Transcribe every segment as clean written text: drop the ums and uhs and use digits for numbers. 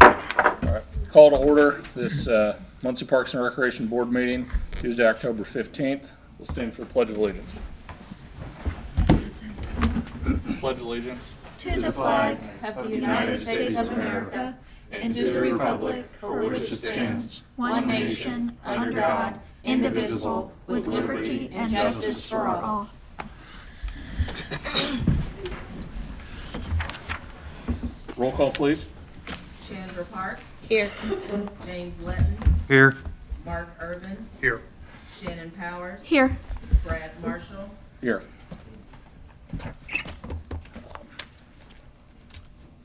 right. Call to order this Muncie Parks and Recreation Board meeting, Tuesday, October 15th. We'll stand for the Pledge of Allegiance. Pledge allegiance. To the flag of the United States of America and to the republic for which it stands, one nation, under God, indivisible, with liberty and justice for all. Roll call, please. Chandra Parks. Here. James Letton. Here. Mark Urban. Here. Shannon Powers. Here. Brad Marshall. Here.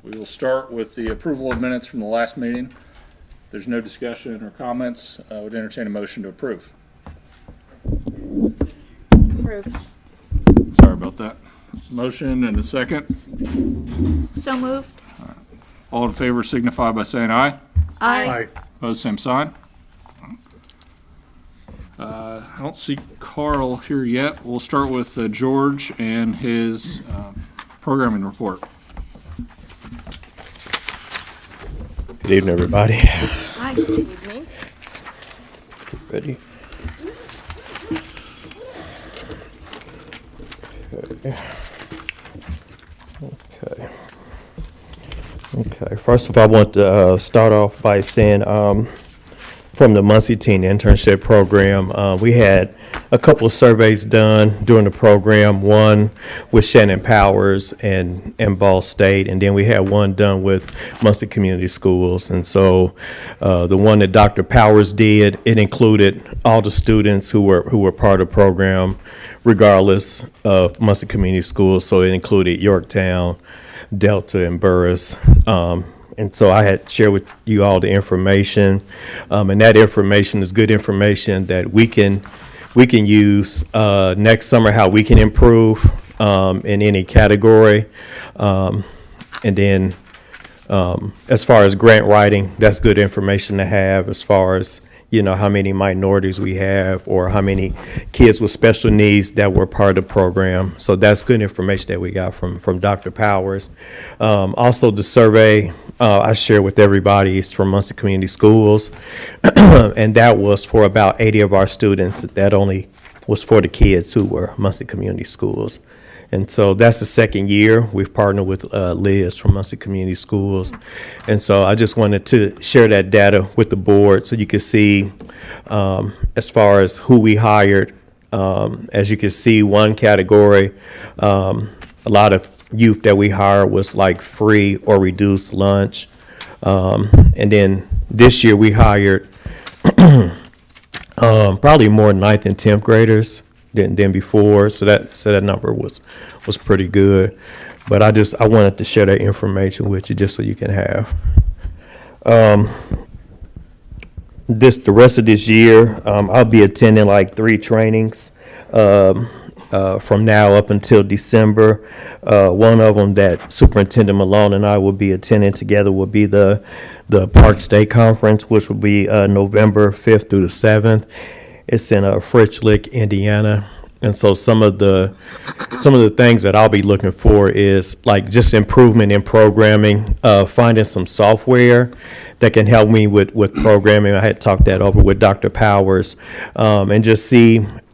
We will start with the approval of minutes from the last meeting. If there's no discussion or comments, I would entertain a motion to approve. Approved. Sorry about that. Motion and a second. So moved. All in favor signify by saying aye. Aye. Opposed, same sign. I don't see Carl here yet. We'll start with George and his programming report. Good evening, everybody. Aye. Good evening. Get ready. Okay. First of all, I want to start off by saying from the Muncie Teen Internship Program, we had a couple of surveys done during the program, one with Shannon Powers and Ball State, and then we had one done with Muncie Community Schools. And so the one that Dr. Powers did, it included all the students who were part of the program, regardless of Muncie Community Schools. So it included Yorktown, Delta, and Burris. And so I had shared with you all the information, and that information is good information that we can use next summer, how we can improve in any category. And then as far as grant writing, that's good information to have as far as, you know, how many minorities we have or how many kids with special needs that were part of the program. So that's good information that we got from Dr. Powers. Also, the survey I shared with everybody is from Muncie Community Schools, and that was for about 80 of our students. That only was for the kids who were Muncie Community Schools. And so that's the second year we've partnered with Liz from Muncie Community Schools. And so I just wanted to share that data with the board so you can see as far as who we hired. As you can see, one category, a lot of youth that we hired was like free or reduced lunch. And then this year we hired probably more 9th and 10th graders than before, so that number was pretty good. But I wanted to share that information with you just so you can have. The rest of this year, I'll be attending like 3 trainings from now up until December. One of them that Superintendent Malone and I will be attending together will be the Park State Conference, which will be November 5th through the 7th. It's in Fritch Lick, Indiana. And so some of the things that I'll be looking for is like just improvement in programming, finding some software that can help me with programming. I had talked that over with Dr. Powers, and just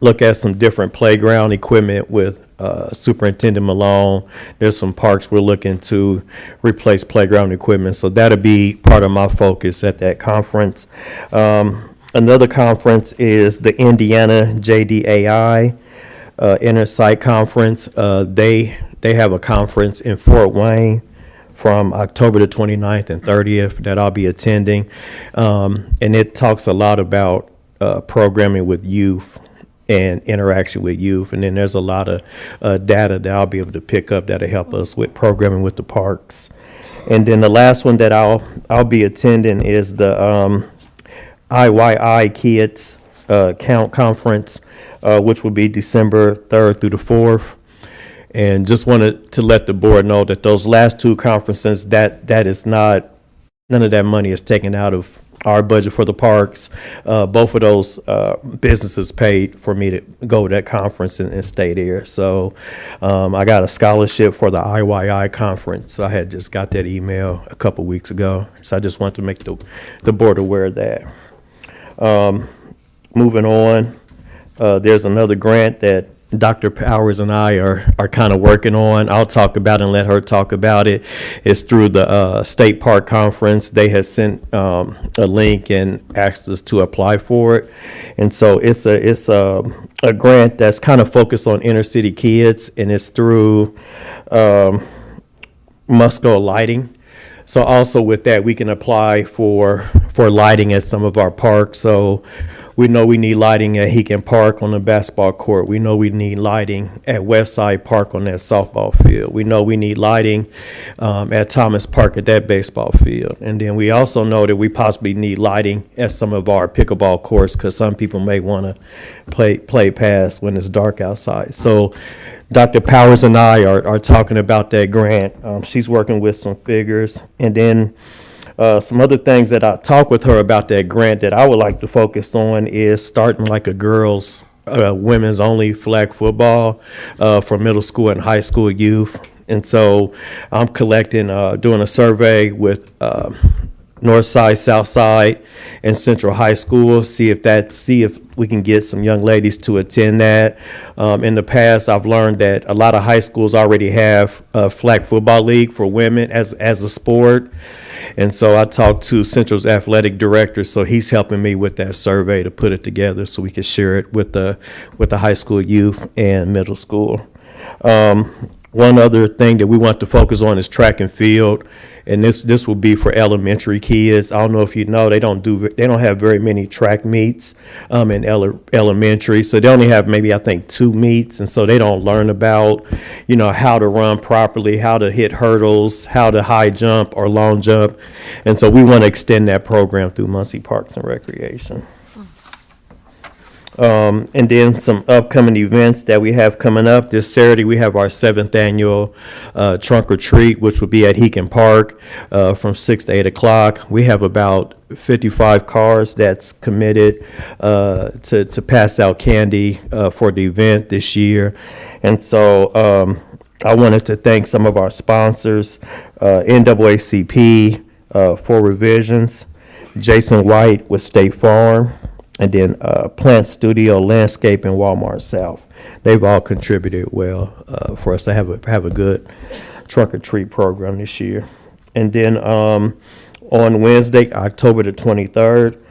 look at some different playground equipment with Superintendent Malone. There's some parks we're looking to replace playground equipment. So that'll be part of my focus at that conference. Another conference is the Indiana JDAI Inter-Site Conference. They have a conference in Fort Wayne from October the 29th and 30th that I'll be attending. And it talks a lot about programming with youth and interaction with youth. And then there's a lot of data that I'll be able to pick up that'll help us with programming with the parks. And then the last one that I'll be attending is the IYI Kids Count Conference, which will be December 3rd through the 4th. And just wanted to let the board know that those last 2 conferences, that is not, none of that money is taken out of our budget for the parks. Both of those businesses paid for me to go to that conference and stay there. So I got a scholarship for the IYI conference. I had just got that email a couple weeks ago. So I just wanted to make the board aware of that. Moving on, there's another grant that Dr. Powers and I are kind of working on. I'll talk about it and let her talk about it. It's through the State Park Conference. They had sent a link and asked us to apply for it. And so it's a grant that's kind of focused on inner city kids, and it's through Musco Lighting. So also with that, we can apply for lighting at some of our parks. So we know we need lighting at Heakin Park on the basketball court. We know we need lighting at Westside Park on that softball field. We know we need lighting at Thomas Park at that baseball field. And then we also know that we possibly need lighting at some of our pickleball courts because some people may want to play pass when it's dark outside. So Dr. Powers and I are talking about that grant. She's working with some figures. And then some other things that I talked with her about that grant that I would like to focus on is starting like a girls, women's only flag football for middle school and high school youth. And so I'm collecting, doing a survey with North Side, South Side, and Central High School, see if we can get some young ladies to attend that. In the past, I've learned that a lot of high schools already have a flag football league for women as a sport. And so I talked to Central's athletic director, so he's helping me with that survey to put it together so we can share it with the high school youth and middle school. One other thing that we want to focus on is track and field, and this will be for elementary kids. I don't know if you know, they don't have very many track meets in elementary, so they only have maybe I think 2 meets, and so they don't learn about how to run properly, how to hit hurdles, how to high jump or long jump, and so we want to extend that program through Muncie Parks and Recreation. And then some upcoming events that we have coming up. This Saturday, we have our 7th annual trunk or treat, which will be at Heakin Park from 6 to 8 o'clock. We have about 55 cars that's committed to pass out candy for the event this year. And so I wanted to thank some of our sponsors, NAACP, for revisions, Jason White with State Farm, and then Plant Studio Landscape and Walmart South. They've all contributed well for us to have a good trunk or treat program this year. And then on Wednesday, October the 23rd,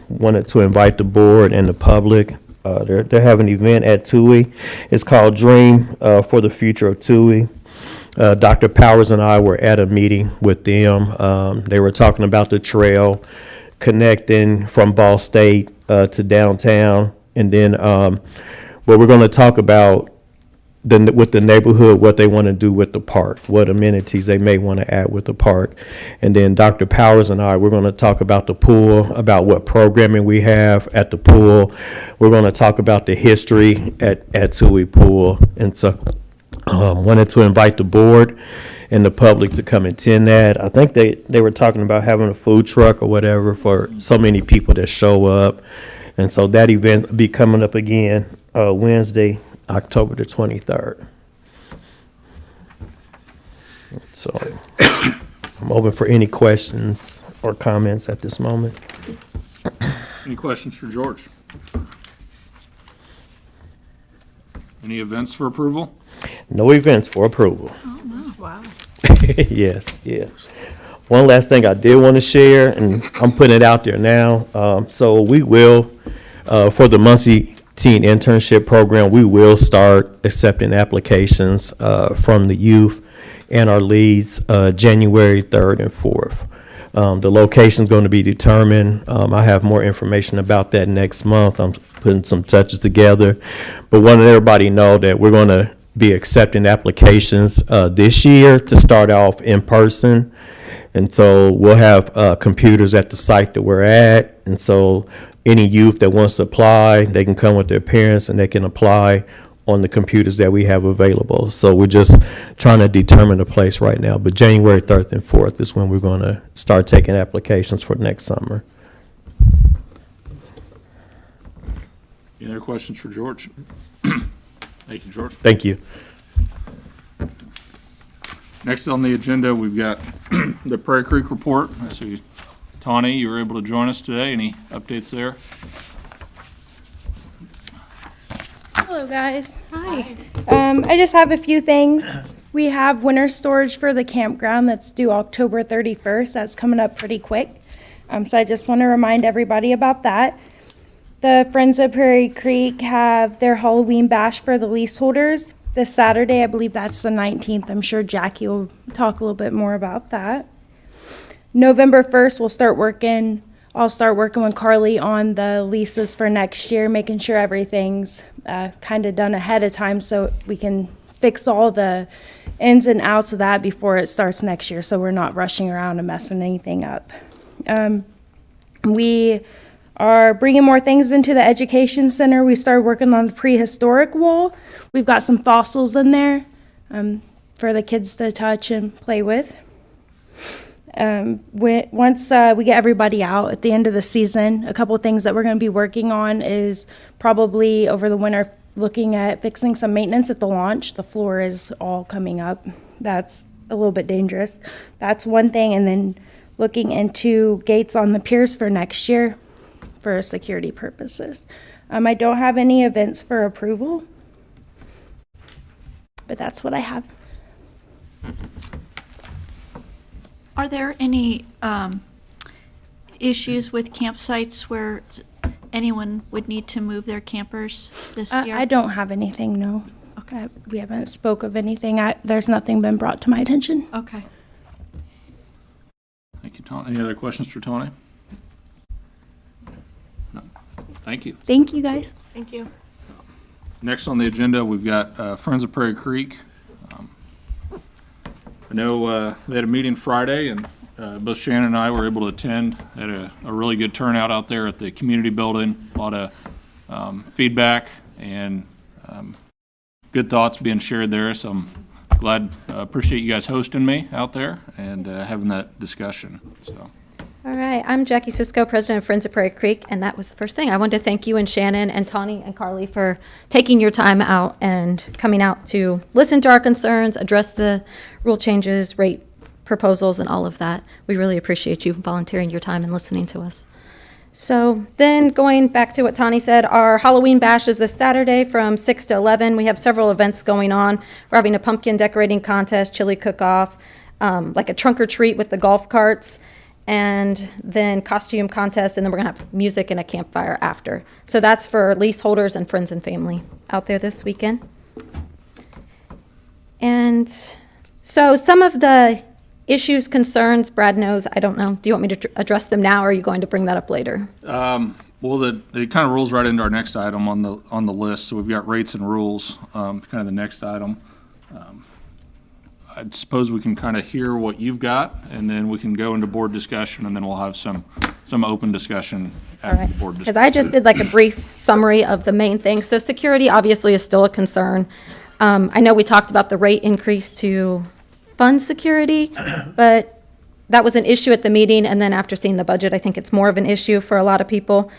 wanted to invite the board and the public. They're having an event at TUI. It's called Dream for the Future of TUI. Dr. Powers and I were at a meeting with them. They were talking about the trail connecting from Ball State to downtown, and then what we're going to talk about with the neighborhood, what they want to do with the park, what amenities they may want to add with the park. And then Dr. Powers and I, we're going to talk about the pool, about what programming we have at the pool. We're going to talk about the history at TUI Pool. And so wanted to invite the board and the public to come attend that. I think they were talking about having a food truck or whatever for so many people that show up. And so that event will be coming up again Wednesday, October the 23rd. So I'm open for any questions or comments at this moment. Any questions for George? Any events for approval? No events for approval. Wow. Yes. One last thing I did want to share, and I'm putting it out there now. So we will, for the Muncie Teen Internship Program, we will start accepting applications from the youth and our leads January 3rd and 4th. The location's going to be determined. I have more information about that next month. I'm putting some touches together, but wanted everybody to know that we're going to be accepting applications this year to start off in person. And so we'll have computers at the site that we're at. And so any youth that wants to apply, they can come with their parents and they can apply, on the computers that we have available. So we're just trying to determine the place right now. But January 3rd and 4th is when we're going to start taking applications for next summer. Any other questions for George? Thank you, George. Thank you. Next on the agenda, we've got the Prairie Creek report. I see Tawny, you were able to join us today. Any updates there? Hello, guys. Hi. I just have a few things. We have winter storage for the campground that's due October 31st. That's coming up pretty quick. So I just want to remind everybody about that. The Friends of Prairie Creek have their Halloween bash for the leaseholders this Saturday. I believe that's the 19th. I'm sure Jackie will talk a little bit more about that. November 1st, I'll start working with Carly on the leases for next year, making sure everything's kind of done ahead of time so we can fix all the ins and outs of that before it starts next year, so we're not rushing around and messing anything up. We are bringing more things into the education center. We started working on the prehistoric wall. We've got some fossils in there for the kids to touch and play with. Once we get everybody out at the end of the season, a couple of things that we're going to be working on is probably over the winter looking at fixing some maintenance at the launch. The floor is all coming up. That's a little bit dangerous. That's one thing. And then looking into gates on the piers for next year for security purposes. I don't have any events for approval, but that's what I have. Are there any issues with campsites where anyone would need to move their campers this year? I don't have anything, no. Okay. We haven't spoke of anything. There's nothing been brought to my attention. Okay. Thank you, Tawny. Any other questions for Tawny? No. Thank you. Thank you, guys. Thank you. Next on the agenda, we've got Friends of Prairie Creek. I know they had a meeting Friday, and both Shannon and I were able to attend. Had a really good turnout out there at the community building. A lot of feedback and good thoughts being shared there. So I'm glad, appreciate you guys hosting me out there and having that discussion. So. All right, I'm Jackie Cisco, President of Friends of Prairie Creek, and that was the first thing. I wanted to thank you and Shannon and Tawny and Carly for taking your time out and coming out to listen to our concerns, address the rule changes, rate proposals, and all of that. We really appreciate you volunteering your time and listening to us. So then going back to what Tawny said, our Halloween bash is this Saturday from 6 to 11. We have several events going on. We're having a pumpkin decorating contest, chili cook-off, like a trunk or treat with the golf carts, and then costume contest, and then we're gonna have music and a campfire after. So that's for leaseholders and friends and family out there this weekend. And so some of the issues, concerns, Brad knows, I don't know. Do you want me to address them now, or are you going to bring that up later? Well, it kind of rolls right into our next item on the list. So we've got rates and rules, kind of the next item. I suppose we can kind of hear what you've got, and then we can go into board discussion, and then we'll have some open discussion after the board discussion. Because I just did like a brief summary of the main things. So security obviously is still a concern. I know we talked about the rate increase to fund security, but that was an issue at the meeting, and then after seeing the budget, I think it's more of an issue for a lot of people.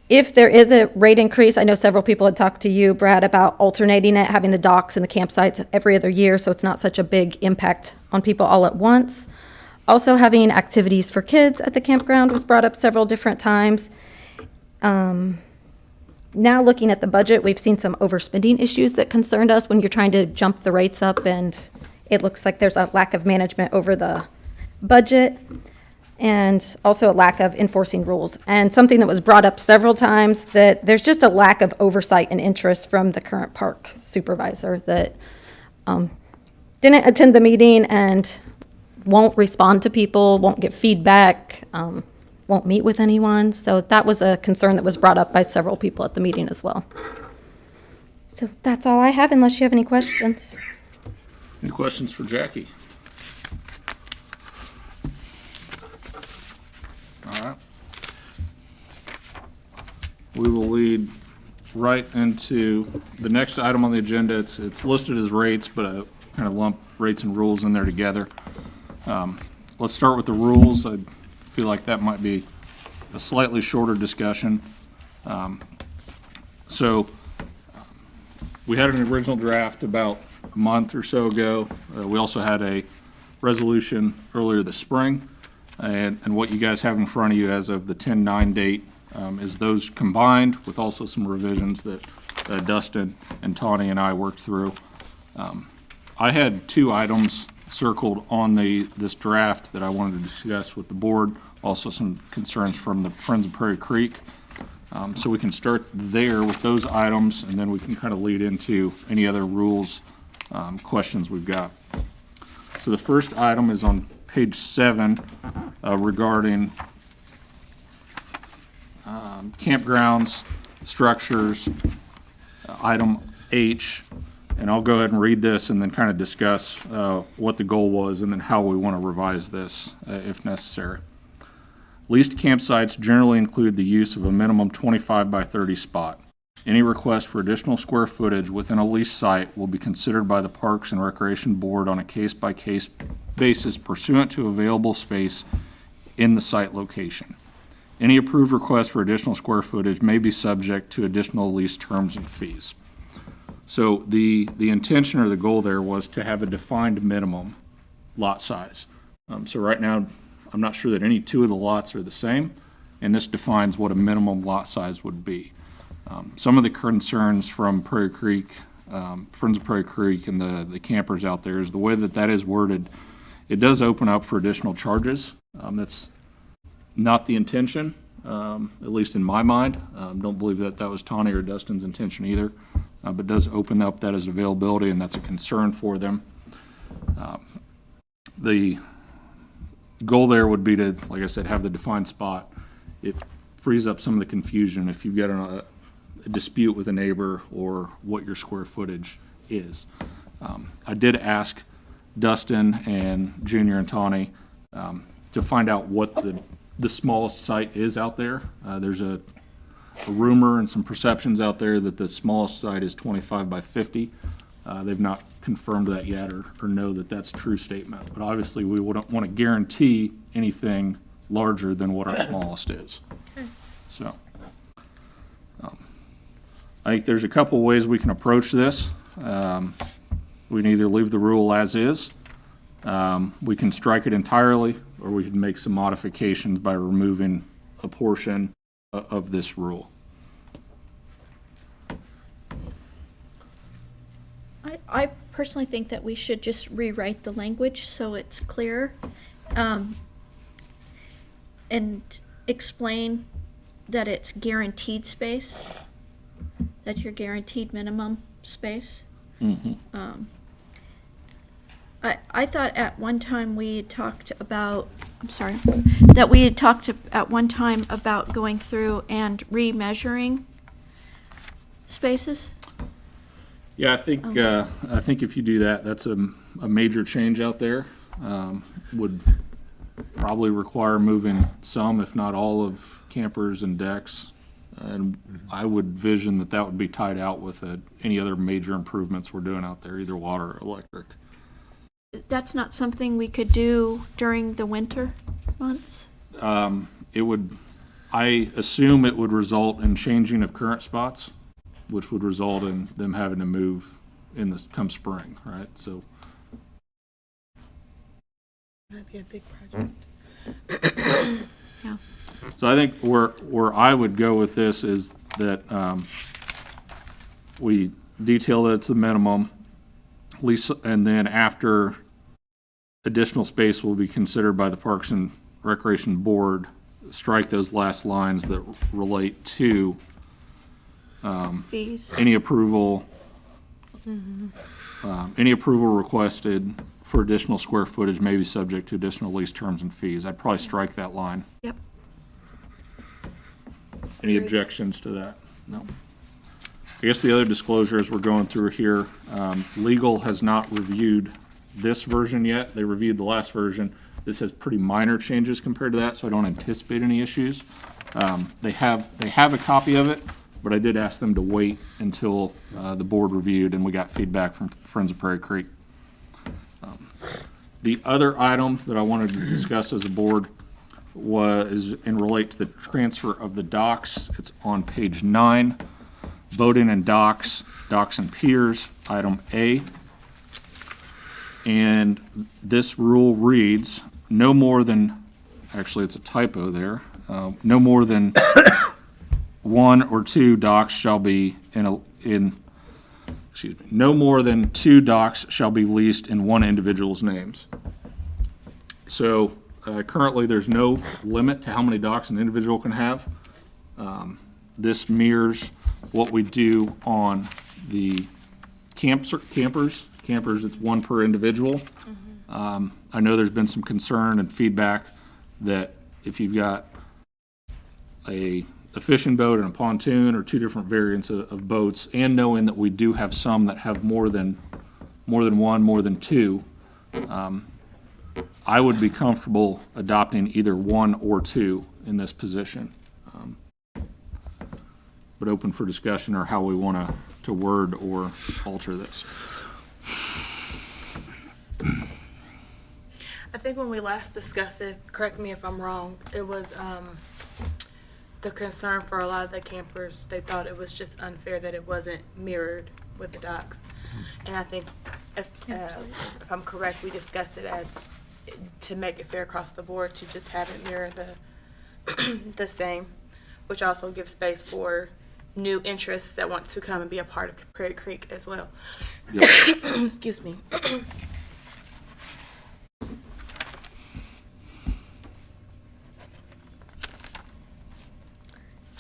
If there is a rate increase, I know several people had talked to you, Brad, about alternating it, having the docks and the campsites every other year, so it's not such a big impact on people all at once. Also, having activities for kids at the campground was brought up several different times. Now looking at the budget, we've seen some overspending issues that concerned us when you're trying to jump the rates up, and it looks like there's a lack of management over the budget, and also a lack of enforcing rules. And something that was brought up several times, that there's just a lack of oversight and interest from the current park supervisor that didn't attend the meeting and won't respond to people, won't get feedback, won't meet with anyone. So that was a concern that was brought up by several people at the meeting as well. So that's all I have, unless you have any questions. Any questions for Jackie? All right. We will lead right into the next item on the agenda. It's listed as rates, but I kind of lump rates and rules in there together. Let's start with the rules. I feel like that might be a slightly shorter discussion. We had an original draft about a month or so ago. We also had a resolution earlier this spring. And what you guys have in front of you as of the 10/9 date is those combined with also some revisions that Dustin and Tawny and I worked through. I had 2 items circled on this draft that I wanted to discuss with the board, also some concerns from the Friends of Prairie Creek. So we can start there with those items, and then we can kind of lead into any other rules questions we've got. So the first item is on page 7 regarding campgrounds, structures, item H. And I'll go ahead and read this and then kind of discuss what the goal was and then how we want to revise this if necessary. Leased campsites generally include the use of a minimum 25 by 30 spot. Any request for additional square footage within a leased site will be considered by the Parks and Recreation Board on a case-by-case basis pursuant to available space in the site location. Any approved request for additional square footage may be subject to additional lease terms and fees. So the intention or the goal there was to have a defined minimum lot size. So right now, I'm not sure that any 2 of the lots are the same, and this defines what a minimum lot size would be. Some of the concerns from Prairie Creek, Friends of Prairie Creek and the campers out there is the way that is worded. It does open up for additional charges. That's not the intention, at least in my mind. Don't believe that was Tawny or Dustin's intention either, but does open up that as availability, and that's a concern for them. The goal there would be to, like I said, have the defined spot. It frees up some of the confusion if you've got a dispute with a neighbor or what your square footage is. I did ask Dustin and Junior and Tawny to find out what the smallest site is out there. There's a rumor and some perceptions out there that the smallest site is 25 by 50. They've not confirmed that yet or know that that's a true statement. But obviously, we wouldn't want to guarantee anything larger than what our smallest is. So I think there's a couple ways we can approach this. We can either leave the rule as is, we can strike it entirely, or we can make some modifications by removing a portion of this rule. I personally think that we should just rewrite the language so it's clear, and explain that it's guaranteed space, that's your guaranteed minimum space. I thought at one time we had talked about, that we had talked at one time about going through and remeasuring spaces. Yeah, I think if you do that, that's a major change out there. Would probably require moving some, if not all, of campers and decks. And I would vision that would be tied out with any other major improvements we're doing out there, either water or electric. That's not something we could do during the winter months? I assume it would result in changing of current spots, which would result in them having to move come spring, right? So. Might be a big project. Yeah. So I think where I would go with this is that we detail that it's the minimum, lease, and then after additional space will be considered by the Parks and Recreation Board, strike those last lines that relate to Fees. any approval requested for additional square footage may be subject to additional lease terms and fees. I'd probably strike that line. Yep. Any objections to that? No. I guess the other disclosure as we're going through here, legal has not reviewed this version yet. They reviewed the last version. This has pretty minor changes compared to that, so I don't anticipate any issues. They have a copy of it, but I did ask them to wait until the board reviewed and we got feedback from Friends of Prairie Creek. The other item that I wanted to discuss as a board was in relate to the transfer of the docks. It's on page 9, boating and docks, docks and piers, item A. And this rule reads, no more than, actually it's a typo there, no more than one or two docks shall be no more than 2 docks shall be leased in one individual's names. So currently, there's no limit to how many docks an individual can have. This mirrors what we do on the campers. Campers, it's 1 per individual. I know there's been some concern and feedback that if you've got a fishing boat and a pontoon or 2 different variants of boats, and knowing that we do have some that have more than 1, more than 2, I would be comfortable adopting either 1 or 2 in this position. But open for discussion or how we want to word or alter this. I think when we last discussed it, correct me if I'm wrong, it was the concern for a lot of the campers, they thought it was just unfair that it wasn't mirrored with the docks. And I think if I'm correct, we discussed it as to make it fair across the board to just have it mirror the same, which also gives space for new interests that want to come and be a part of Prairie Creek as well. Yep. Excuse me.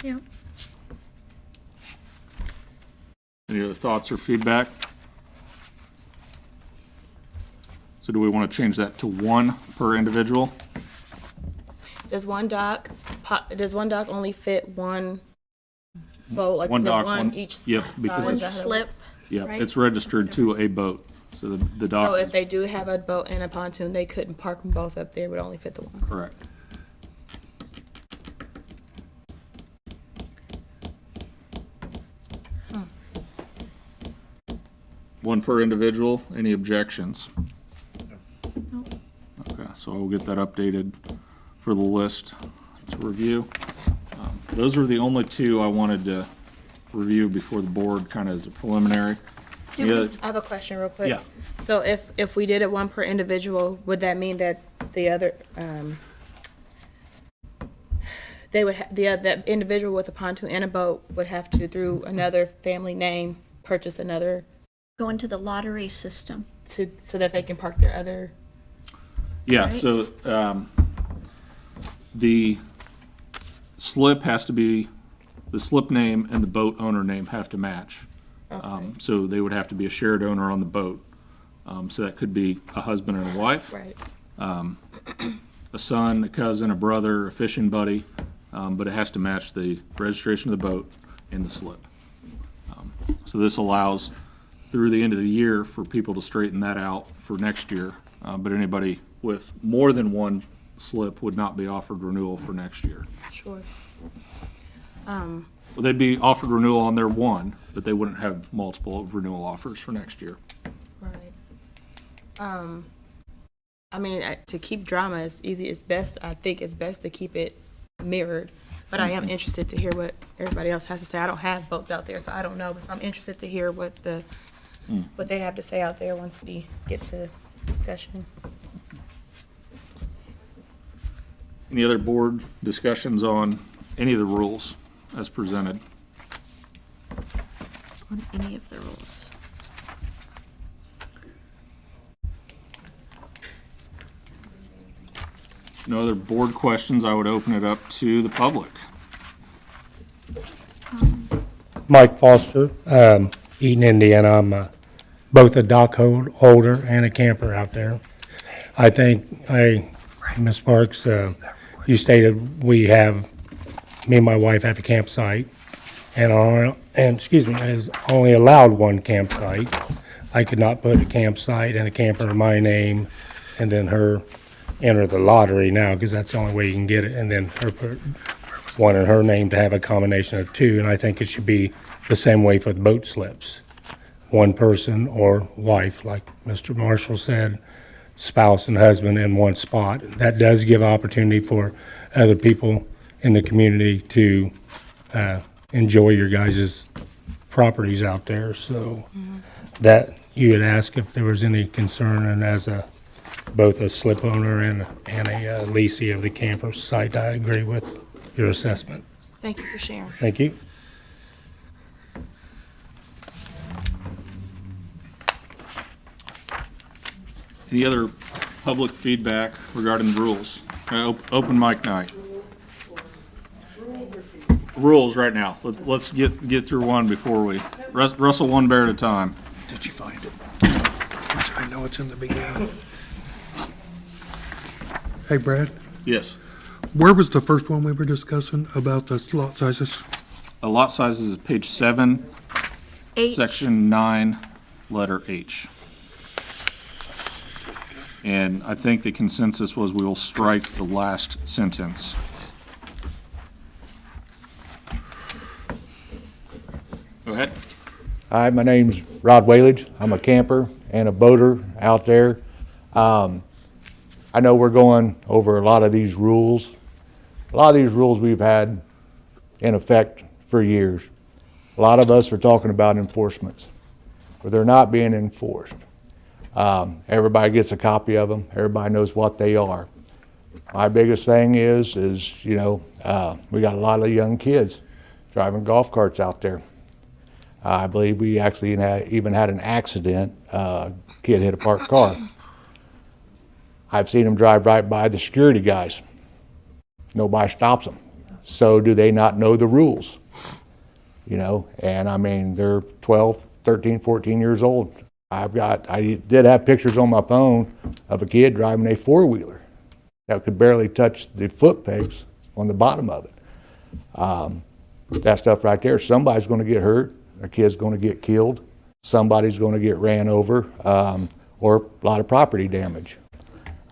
Yep. Any other thoughts or feedback? So do we want to change that to 1 per individual? Does one dock only fit one boat? Like One is it dock, one one- each yep, side? because One Is that how it slip. works? Yeah, Right. it's registered to a boat, so the dock So is if they do have a boat and a pontoon, they couldn't park them both up there, it would only fit the one. correct. One per individual, any objections? Okay, so I'll get that updated for the list to review. Those are the only 2 I wanted to review before the board, kind of as a preliminary. Yeah, I have a question real quick. Yeah. So if we did it one per individual, would that mean that the other, they would, that individual with a pontoon and a boat would have to, through another family name, purchase another Go into the lottery system. so that they can park their other? Yeah, Right. so the slip has to be, the slip name and the boat owner name have to match. So they would have to be a shared owner on the boat. So that could be a husband and a wife, Right. a son, a cousin, a brother, a fishing buddy, but it has to match the registration of the boat and the slip. So this allows through the end of the year for people to straighten that out for next year. But anybody with more than 1 slip would not be offered renewal for next year. Sure. Well, they'd be offered renewal on their 1, but they wouldn't have multiple renewal offers for next year. Right. I mean, to keep drama as easy as best, I think it's best to keep it mirrored. But I am interested to hear what everybody else has to say. I don't have boats out there, so I don't know, but I'm interested to hear what they have to say out there once we get to discussion. Any other board discussions on any of the rules as presented? On any of the rules. No other board questions, I would open it up to the public. Mike Foster, Eaton, Indiana. I'm both a dock holder and a camper out there. I think Ms. Parks, you stated me and my wife have a campsite, and excuse me, is only allowed 1 campsite. I could not put a campsite and a camper in my name, and then her enter the lottery now, because that's the only way you can get it, and then her put one in her name to have a combination of two, and I think it should be the same way for the boat slips. One person or wife, like Mr. Marshall said, spouse and husband in one spot. That does give opportunity for other people in the community to enjoy your guys' properties out there. So that you had asked if there was any concern, and as both a slip owner and a leasee of the camper site, I agree with your assessment. Thank you for sharing. Thank you. Any other public feedback regarding the rules? Open mic night. Rules right now. Let's get through one before we, Russell, one bear at a time. Did you find it? I know it's in the beginning. Hey, Brad, Yes. where was the first one we were discussing about the lot sizes? Lot sizes is page 7, H. section 9, letter H. And I think the consensus was we will strike the last sentence. Go ahead. Hi, my name's Rod Whalage. I'm a camper and a boater out there. I know we're going over a lot of these rules. A lot of these rules we've had in effect for years. A lot of us are talking about enforcements, but they're not being enforced. Everybody gets a copy of them. Everybody knows what they are. My biggest thing is we got a lot of young kids driving golf carts out there. I believe we actually even had an accident. Kid hit a parked car. I've seen them drive right by the security guys. Nobody stops them. So do they not know the rules? And I mean, they're 12, 13, 14 years old. I did have pictures on my phone of a kid driving a four-wheeler that could barely touch the foot pegs on the bottom of it. That stuff right there, somebody's going to get hurt, a kid's going to get killed, somebody's going to get ran over, or a lot of property damage.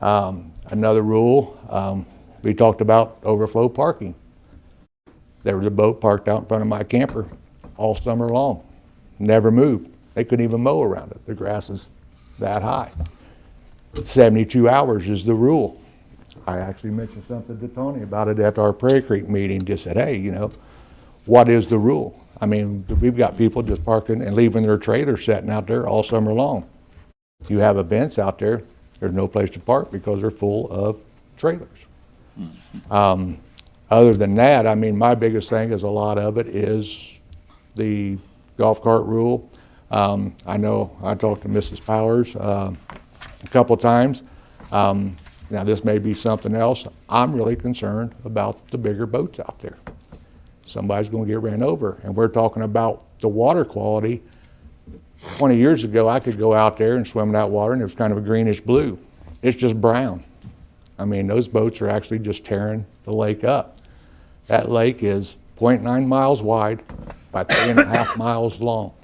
Another rule, we talked about overflow parking. There was a boat parked out in front of my camper all summer long, never moved. They couldn't even mow around it. The grass is that high. 72 hours is the rule. I actually mentioned something to Tony about it at our Prairie Creek meeting, just said, hey, what is the rule? I mean, we've got people just parking and leaving their trailers sitting out there all summer long. You have events out there, there's no place to park because they're full of trailers. Other than that, I mean, my biggest thing is a lot of it is the golf cart rule. I know I talked to Mrs. Powers a couple times. Now, this may be something else. I'm really concerned about the bigger boats out there. Somebody's going to get ran over, and we're talking about the water quality. 20 years ago, I could go out there and swim in that water, and it was kind of a greenish blue. It's just brown. I mean, those boats are actually just tearing the lake up. That lake is 0.9 miles wide by 3.5 miles long.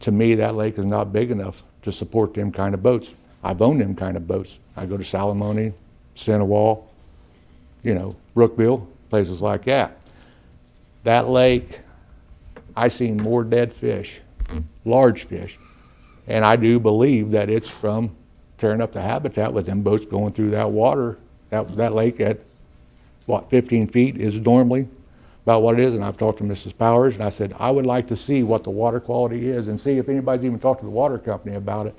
To me, that lake is not big enough to support them kind of boats. I've owned them kind of boats. I go to Salamone, Cinnawall, Brookville, places like that. That lake, I seen more dead fish, large fish, and I do believe that it's from tearing up the habitat with them boats going through that water. That lake at, 15 feet is normally about what it is, and I've talked to Mrs. Powers, and I said, I would like to see what the water quality is and see if anybody's even talked to the water company about it.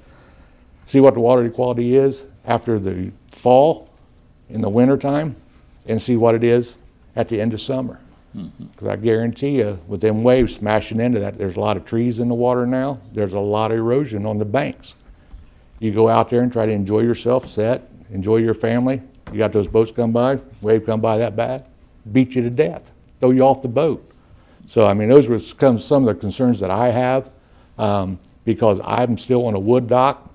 See what the water quality is after the fall, in the wintertime, and see what it is at the end of summer. Because I guarantee you, with them waves smashing into that, there's a lot of trees in the water now. There's a lot of erosion on the banks. You go out there and try to enjoy yourself, enjoy your family. You got those boats come by, wave come by that bad, beat you to death, throw you off the boat. So, I mean, those were some of the concerns that I have, because I'm still on a wood dock,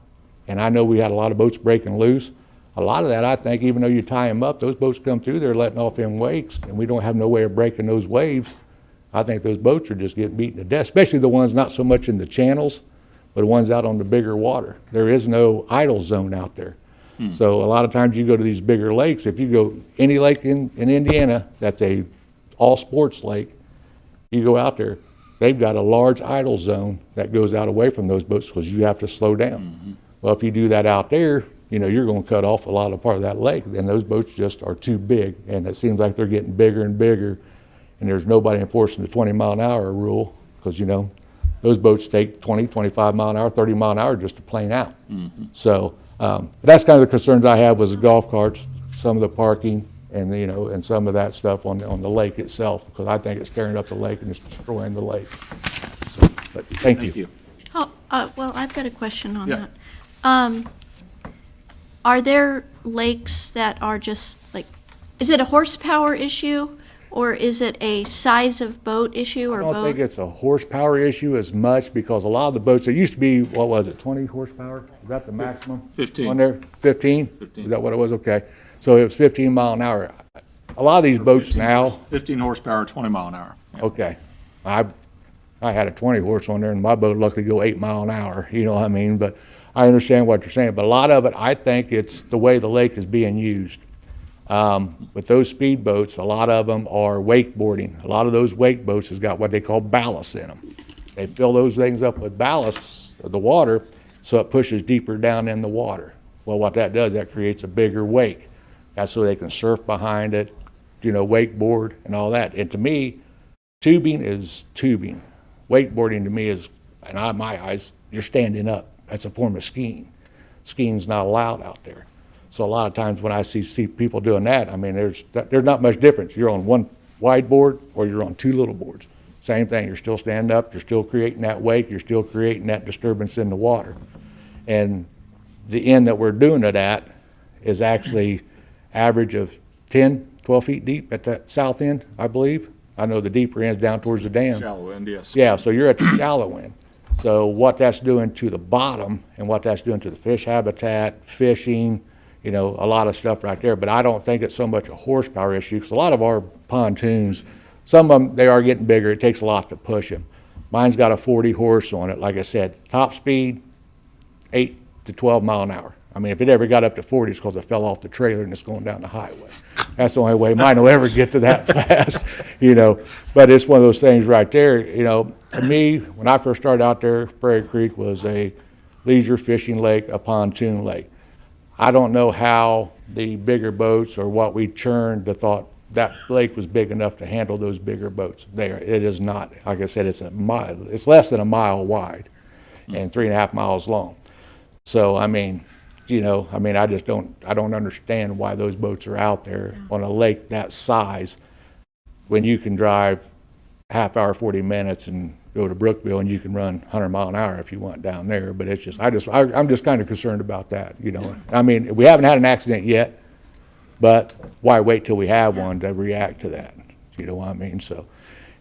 and I know we had a lot of boats breaking loose. A lot of that, I think, even though you tie them up, those boats come through there letting off them wakes, and we don't have no way of breaking those waves. I think those boats are just getting beaten to death, especially the ones not so much in the channels, but the ones out on the bigger water. There is no idle zone out there. So a lot of times you go to these bigger lakes, if you go any lake in Indiana that's a all sports lake, you go out there, they've got a large idle zone that goes out away from those boats because you have to slow down. Well, if you do that out there, you know, you're going to cut off a lot of part of that lake, and those boats just are too big, and it seems like they're getting bigger and bigger, and there's nobody enforcing the 20-mile-an-hour rule because, you know, those boats take 20, 25 mile an hour, 30 mile an hour just to plane out. So that's kind of the concerns I have was the golf carts, some of the parking, and, you know, and some of that stuff on the lake itself, because I think it's tearing up the lake and it's destroying the lake. So, but thank you. Thank you. Oh, well, I've got a question on Yeah. that. Are there lakes that are just like, is it a horsepower issue? Or is it a size of boat issue or I don't think boat? it's a horsepower issue as much, because a lot of the boats, there used to be, what was it, 20 horsepower? Is that the maximum? 15. On there, 15? 15. Is that what it was? Okay. So it was 15 mile an hour. A lot of these boats now, 15 horsepower, 20 mile an hour. Yeah. okay, I had a 20 horse on there, and my boat luckily go 8 mile an hour, you know what I mean? But I understand what you're saying, but a lot of it, I think it's the way the lake is being used. With those speed boats, a lot of them are wakeboarding. A lot of those wake boats has got what they call ballast in them. They fill those things up with ballast, the water, so it pushes deeper down in the water. Well, what that does, that creates a bigger wake. That's so they can surf behind it, you know, wakeboard and all that. And to me, tubing is tubing. Wakeboarding to me is, in my eyes, you're standing up. That's a form of skiing. Skiing's not allowed out there. So a lot of times when I see people doing that, I mean, there's not much difference. You're on one wide board or you're on two little boards. Same thing, you're still standing up, you're still creating that wake, you're still creating that disturbance in the water. And the end that we're doing it at is actually average of 10, 12 feet deep at that south end, I believe. I know the deeper end's down towards the dam. Shallow end, yes. Yeah, so you're at the shallow end. So what that's doing to the bottom and what that's doing to the fish habitat, fishing, you know, a lot of stuff right there. But I don't think it's so much a horsepower issue, because a lot of our pontoons, some of them, they are getting bigger. It takes a lot to push them. Mine's got a 40 horse on it. Like I said, top speed, 8 to 12 mile an hour. I mean, if it ever got up to 40, it's because it fell off the trailer and it's going down the highway. That's the only way mine will ever get to that fast, you know. But it's one of those things right there, you know. To me, when I first started out there, Prairie Creek was a leisure fishing lake, a pontoon lake. I don't know how the bigger boats or what we churned to thought that lake was big enough to handle those bigger boats. There, it is not. Like I said, it's less than a mile wide and 3.5 miles long. So, I mean, you know, I mean, I don't understand why those boats are out there on a lake that size when you can drive half hour, 40 minutes and go to Brookville and you can run 100 mile an hour if you want down there. But it's just, I'm just kind of concerned about that, you know. I mean, we haven't had an accident yet, but why wait till we have one to react to that? You know what I mean? So,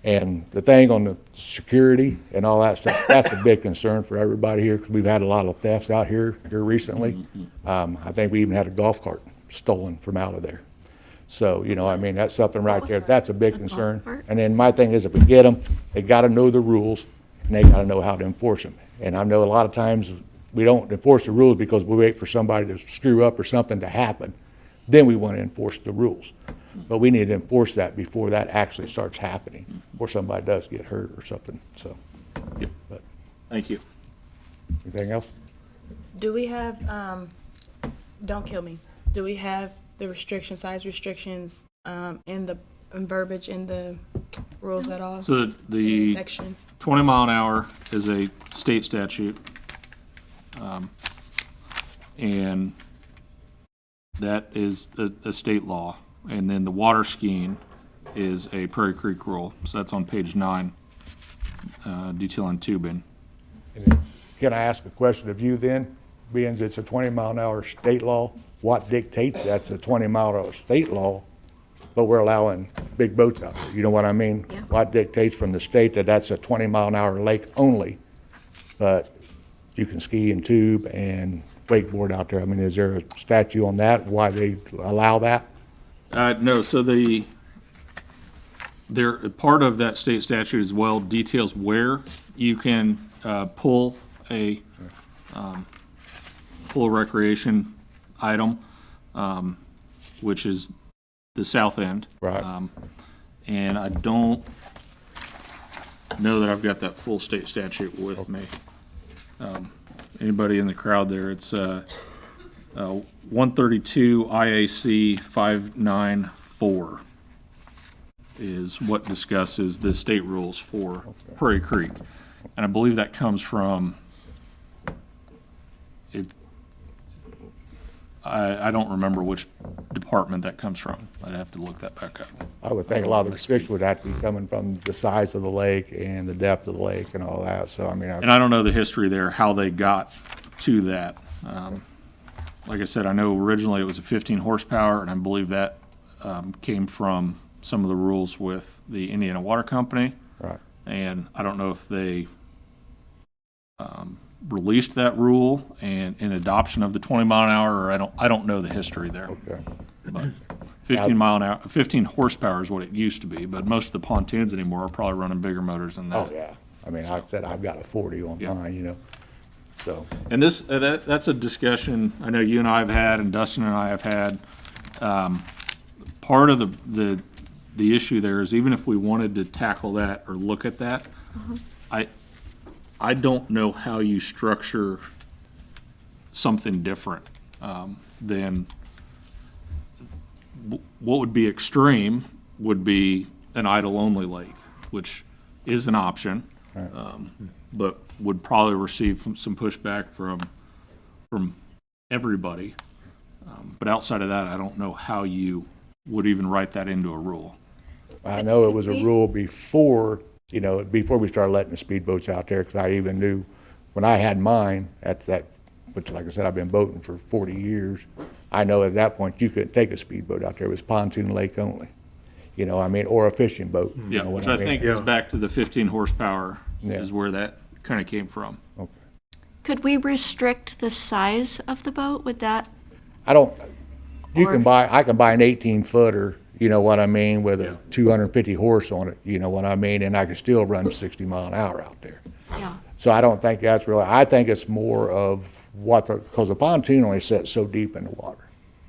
and the thing on the security and all that stuff, that's a big concern for everybody here, because we've had a lot of thefts out here recently. I think we even had a golf cart stolen from out of there. So, you know, I mean, that's something right there. That's a big concern. And then my thing is, if we get them, they got to know the rules and they got to know how to enforce them. And I know a lot of times we don't enforce the rules because we wait for somebody to screw up or something to happen. Then we want to enforce the rules. But we need to enforce that before that actually starts happening, or somebody does get hurt or something, so. Yep. But Thank you. anything else? Do we have, don't kill me, do we have the size restrictions in verbiage in the rules at all? So the Section? 20 mile an hour is a state statute. And that is a state law. And then the water skiing is a Prairie Creek rule. So that's on page 9, detailing tubing. Can I ask a question of you then? Being it's a 20 mile an hour state law, what dictates that's a 20 mile an hour state law, but we're allowing big boats out there? You know what I mean? Yeah. What dictates from the state that that's a 20 mile an hour lake only, but you can ski and tube and wakeboard out there? I mean, is there a statute on that, why they allow that? No, so part of that state statute as well details where you can pull a recreation item, which is the south end. Right. And I don't know that I've got that full state statute with me. Anybody in the crowd there, it's 132 IAC 594 is what discusses the state rules for Prairie Creek. And I believe that comes from, I don't remember which department that comes from. I'd have to look that back up. I would think a lot of the restriction would have to be coming from the size of the lake and the depth of the lake and all that, so I mean, And I don't know the history there, how they got to that. Like I said, I know originally it was a 15 horsepower, and I believe that came from some of the rules with the Indiana Water Company. right. And I don't know if they released that rule and in adoption of the 20 mile an hour, or I don't know the history there. Okay. But 15 mile an hour, 15 horsepower is what it used to be, but most of the pontoons anymore are probably running bigger motors than that. Oh, yeah. I mean, like I said, I've got a 40 on Yeah. mine, you know, so. And this, that's a discussion I know you and I have had, and Dustin and I have had. Part of the issue there is even if we wanted to tackle that or look at that, I don't know how you structure something different than what would be extreme would be an idle-only lake, which is an option, but would probably receive some pushback from everybody. But outside of that, I don't know how you would even write that into a rule. I know it was a rule before, you know, before we started letting the speedboats out there, because I even knew when I had mine at that, which like I said, I've been boating for 40 years. I know at that point you couldn't take a speedboat out there. It was pontoon lake only, you know, I mean, or a fishing boat. you Yeah, know what which I mean? think is back to the 15 horsepower Yeah. is where that kind of came from. Okay. Could we restrict the size of the boat? Would that, I don't, you Or- can buy, I can buy an 18-footer, you know what I mean, with Yeah. a 250 horse on it, you know what I mean, and I can still run 60 mile an hour out there. yeah, So I don't think that's really, I think it's more of what the, because the pontoon only sits so deep in the water,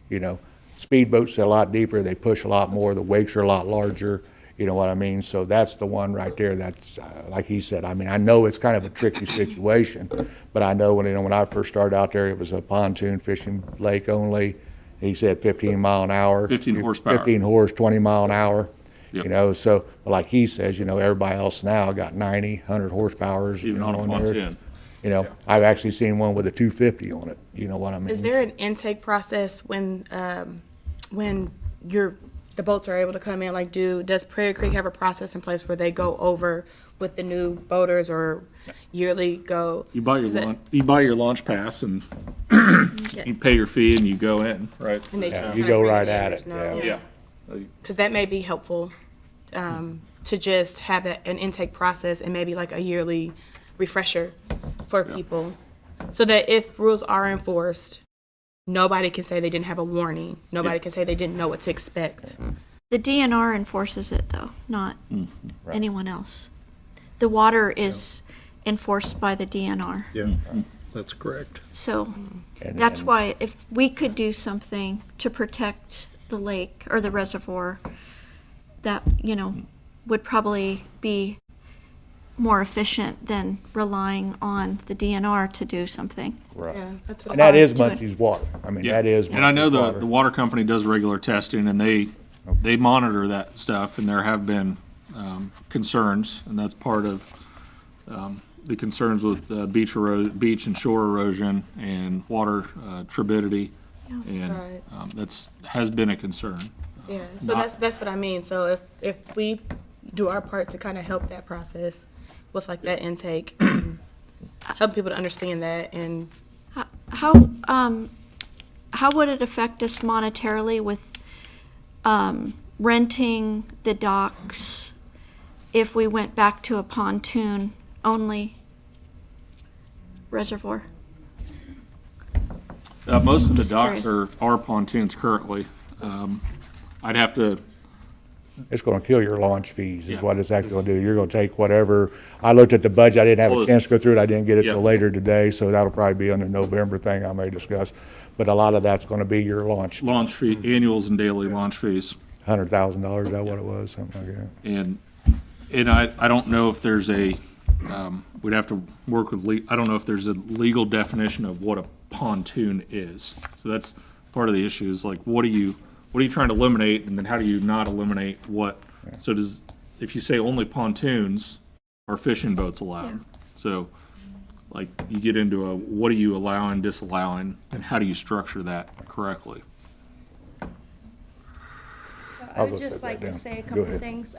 you know. Speedboats sit a lot deeper, they push a lot more, the wakes are a lot larger, you know what I mean? So that's the one right there that's, like he said, I mean, I know it's kind of a tricky situation, but I know when, you know, when I first started out there, it was a pontoon fishing lake only. He said 15 mile an hour. 15 horsepower. 15 horse, 20 mile an hour. Yep. You know, so like he says, you know, everybody else now got 90, 100 horsepowers. Even you on know, a in there. pontoon. You know, I've actually seen one with a 250 on it, you know what I mean? Is there an intake process when the boats are able to come in? Like, does Prairie Creek have a process in place where they go over with the new boaters or yearly go? You buy your Is it- launch pass and you pay your fee and you go in, right? And they Yeah, just you kinda go bring right in, at there's it, no- yeah. Because that may be helpful, to just have an intake process and maybe like a yearly refresher for people. So that if rules are enforced, nobody can say they didn't have a warning. Nobody can say they didn't know what to expect. the DNR enforces it though, not anyone else. The water is enforced by the DNR. Yeah, that's correct. So And- that's and- why if we could do something to protect the lake or the reservoir, that, you know, would probably be more efficient than relying on the DNR to do something. Right. Yeah, that's what And that is do it. Muncie's water. I mean, Yeah. that is. And I know Muncie's the water company does regular testing and they monitor that stuff and there have been concerns, and that's part of the concerns with beach and shore erosion and water turbidity. And Right. has been a concern. Yeah, so Not- that's what I mean. So if we do our part to kind of help that process with like that intake, help people to understand that and How would it affect us monetarily with renting the docks if we went back to a pontoon-only reservoir? Most of the Just docks curious. are pontoons currently. I'd have to, It's gonna kill your launch fees, is Yeah. what it's actually gonna do. You're gonna take whatever, I looked at the budget, I didn't have Well, a chance to go through it, I didn't get it Yeah. till later today, so that'll probably be on the November thing I may discuss. But a lot of that's gonna be your launch. launch fee, annuals and daily launch fees. $100,000, is that what it was, something like that? And I don't know if there's we'd have to work with, I don't know if there's a legal definition of what a pontoon is. So that's part of the issue is like, what are you trying to eliminate, and then how do you not eliminate what? So if you say only pontoons, are fishing boats allowed? So like you get into what are you allowing, disallowing, and how do you structure that correctly? I I'll would go just set like that to down. say a Go couple ahead. things.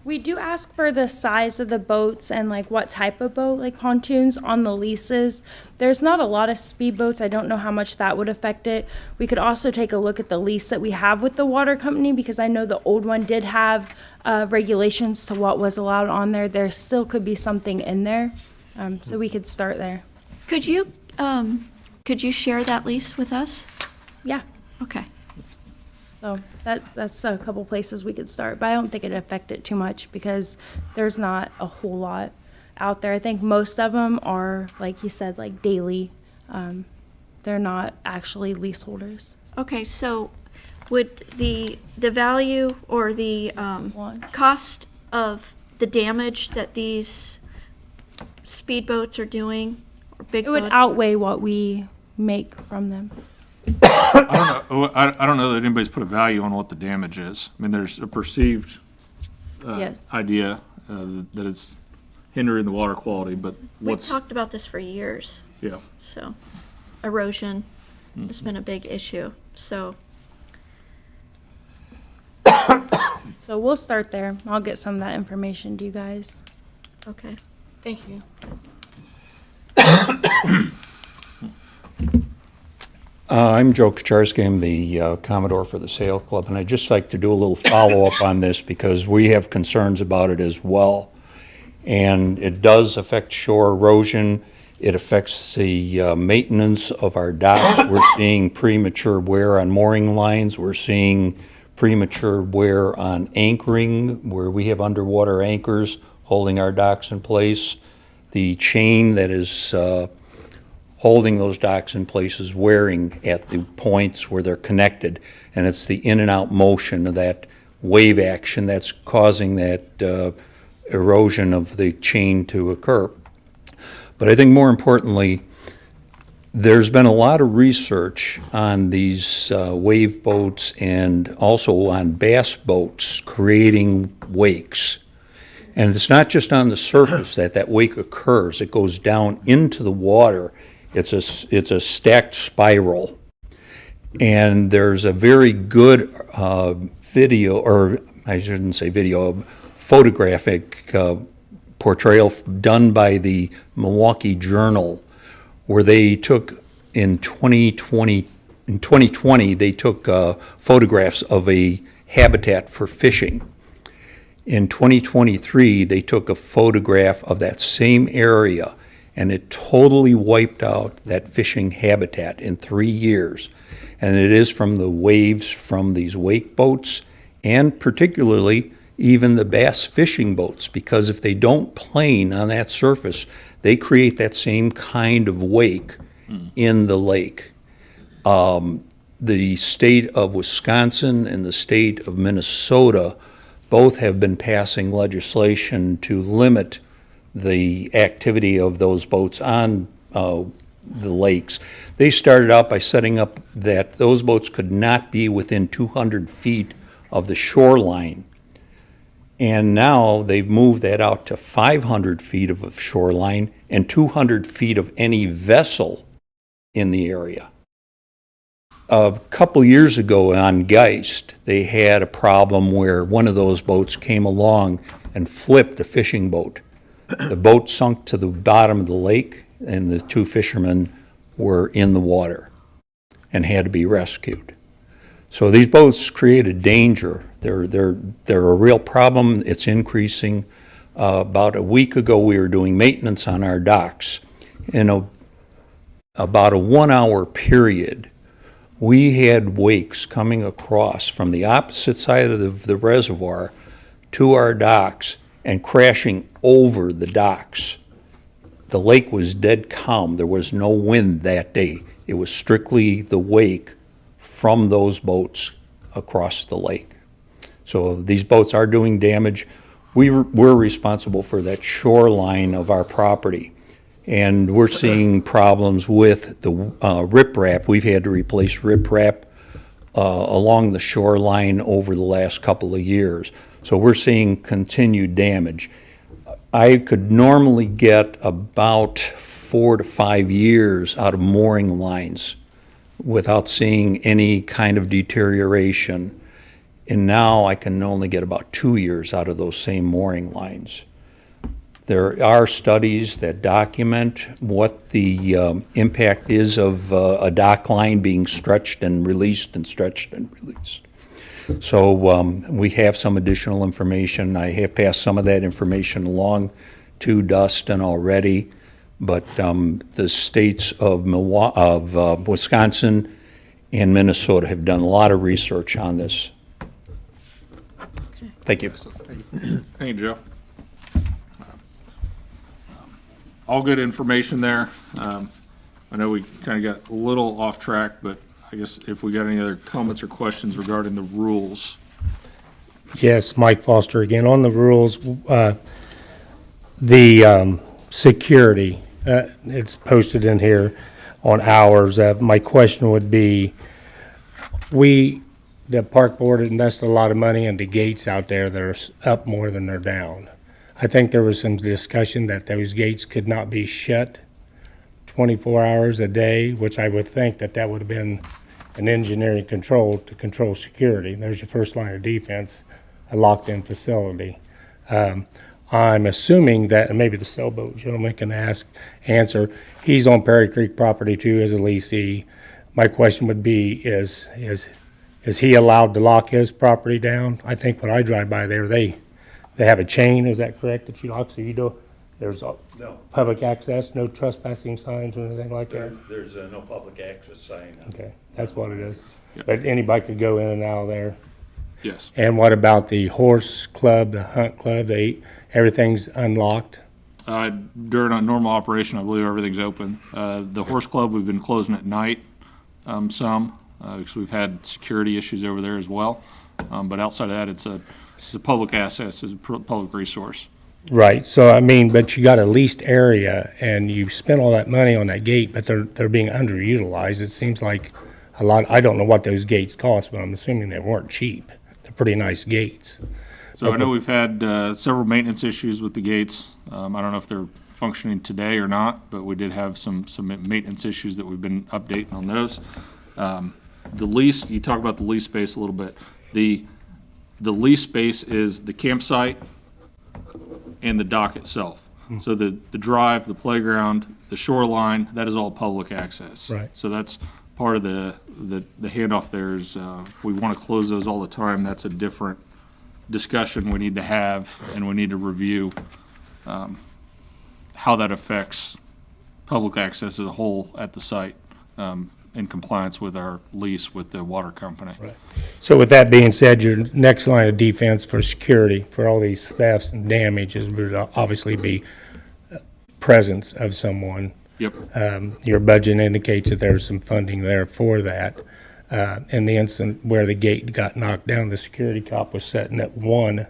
We do ask for the size of the boats and like what type of boat, like pontoons on the leases. There's not a lot of speedboats. I don't know how much that would affect it. We could also take a look at the lease that we have with the water company, because I know the old one did have regulations to what was allowed on there. There still could be something in there. So we could start there. Could you share that lease with us? Yeah. Okay. So that's a couple places we could start, but I don't think it'd affect it too much because there's not a whole lot out there. I think most of them are, like you said, like daily. They're not actually leaseholders. Okay, so would the value or the What? cost of the damage that these speedboats are doing, or big It would boats? outweigh what we make from them. I don't know that anybody's put a value on what the damage is. I mean, there's a perceived Yes. idea that it's hindering the water quality, but We've what's, talked about this for years, yeah. so erosion has been a big issue, so. So we'll start there. I'll get some of that information to you guys. Okay. Thank you. I'm Joe Kucharski. I'm the Commodore for the Sail Club, and I'd just like to do a little follow-up on this because we have concerns about it as well. And it does affect shore erosion. It affects the maintenance of our docks. We're seeing premature wear on mooring lines. We're seeing premature wear on anchoring, where we have underwater anchors holding our docks in place. The chain that is holding those docks in place is wearing at the points where they're connected, and it's the in and out motion of that wave action that's causing that erosion of the chain to occur. But I think more importantly, there's been a lot of research on these wave boats and also on bass boats creating wakes. And it's not just on the surface that wake occurs. It goes down into the water. It's a stacked spiral. And there's a very good video, or I shouldn't say video, photographic portrayal done by the Milwaukee Journal, where they took in 2020, they took photographs of a habitat for fishing. In 2023, they took a photograph of that same area, and it totally wiped out that fishing habitat in 3 years. And it is from the waves from these wake boats, and particularly even the bass fishing boats, because if they don't plane on that surface, they create that same kind of wake in the lake. The state of Wisconsin and the state of Minnesota both have been passing legislation to limit the activity of those boats on the lakes. They started out by setting up that those boats could not be within 200 feet of the shoreline. And now they've moved that out to 500 feet of a shoreline and 200 feet of any vessel in the area. A couple years ago on Geist, they had a problem where one of those boats came along and flipped a fishing boat. The boat sunk to the bottom of the lake, and the two fishermen were in the water and had to be rescued. So these boats create a danger. They're a real problem. It's increasing. About a week ago, we were doing maintenance on our docks. In about a 1 hour period, we had wakes coming across from the opposite side of the reservoir to our docks and crashing over the docks. The lake was dead calm. There was no wind that day. It was strictly the wake from those boats across the lake. So these boats are doing damage. We're responsible for that shoreline of our property. And we're seeing problems with the riprap. We've had to replace riprap along the shoreline over the last couple of years. So we're seeing continued damage. I could normally get about 4 to 5 years out of mooring lines without seeing any kind of deterioration. And now I can only get about 2 years out of those same mooring lines. There are studies that document what the impact is of a dock line being stretched and released and stretched and released. So we have some additional information. I have passed some of that information along to Dustin already, but the states of Wisconsin and Minnesota have done a lot of research on this. Thank you. Thank you, Joe. All good information there. I know we kind of got a little off track, but I guess if we got any other comments or questions regarding the rules. Yes, Mike Foster again. On the rules, the security, it's posted in here on hours. My question would be, the park board invested a lot of money into gates out there that are up more than they're down. I think there was some discussion that those gates could not be shut 24 hours a day, which I would think that would have been an engineering control to control security. There's your first line of defense, a locked-in facility. I'm assuming that, and maybe the sailboat gentleman can answer, he's on Perry Creek property too as a leasee. My question would be, is he allowed to lock his property down? I think when I drive by there, they have a chain, is that correct, that you lock, so you do, there's public access, no trespassing signs or anything like that? There's no public access sign. Okay, that's what it is. Yep. But anybody could go in and out of there? Yes. And what about the horse club, the hunt club, everything's unlocked? During a normal operation, I believe everything's open. The horse club, we've been closing at night because we've had security issues over there as well. But outside of that, it's a public access, it's a public resource. Right, so I mean, but you got a leased area and you spent all that money on that gate, but they're being underutilized. It seems like a lot, I don't know what those gates cost, but I'm assuming they weren't cheap. They're pretty nice gates. So I know we've had several maintenance issues with the gates. I don't know if they're functioning today or not, but we did have some maintenance issues that we've been updating on those. The lease, you talk about the lease space a little bit. The lease space is the campsite and the dock itself. So the drive, the playground, the shoreline, that is all public access. Right. So that's part of the handoff there is if we want to close those all the time, that's a different discussion we need to have, and we need to review how that affects public access as a whole at the site in compliance with our lease with the water company. Right. So with that being said, your next line of defense for security, for all these thefts and damages would obviously be presence of someone. Yep. Your budget indicates that there's some funding there for that. In the instant where the gate got knocked down, the security cop was sitting at one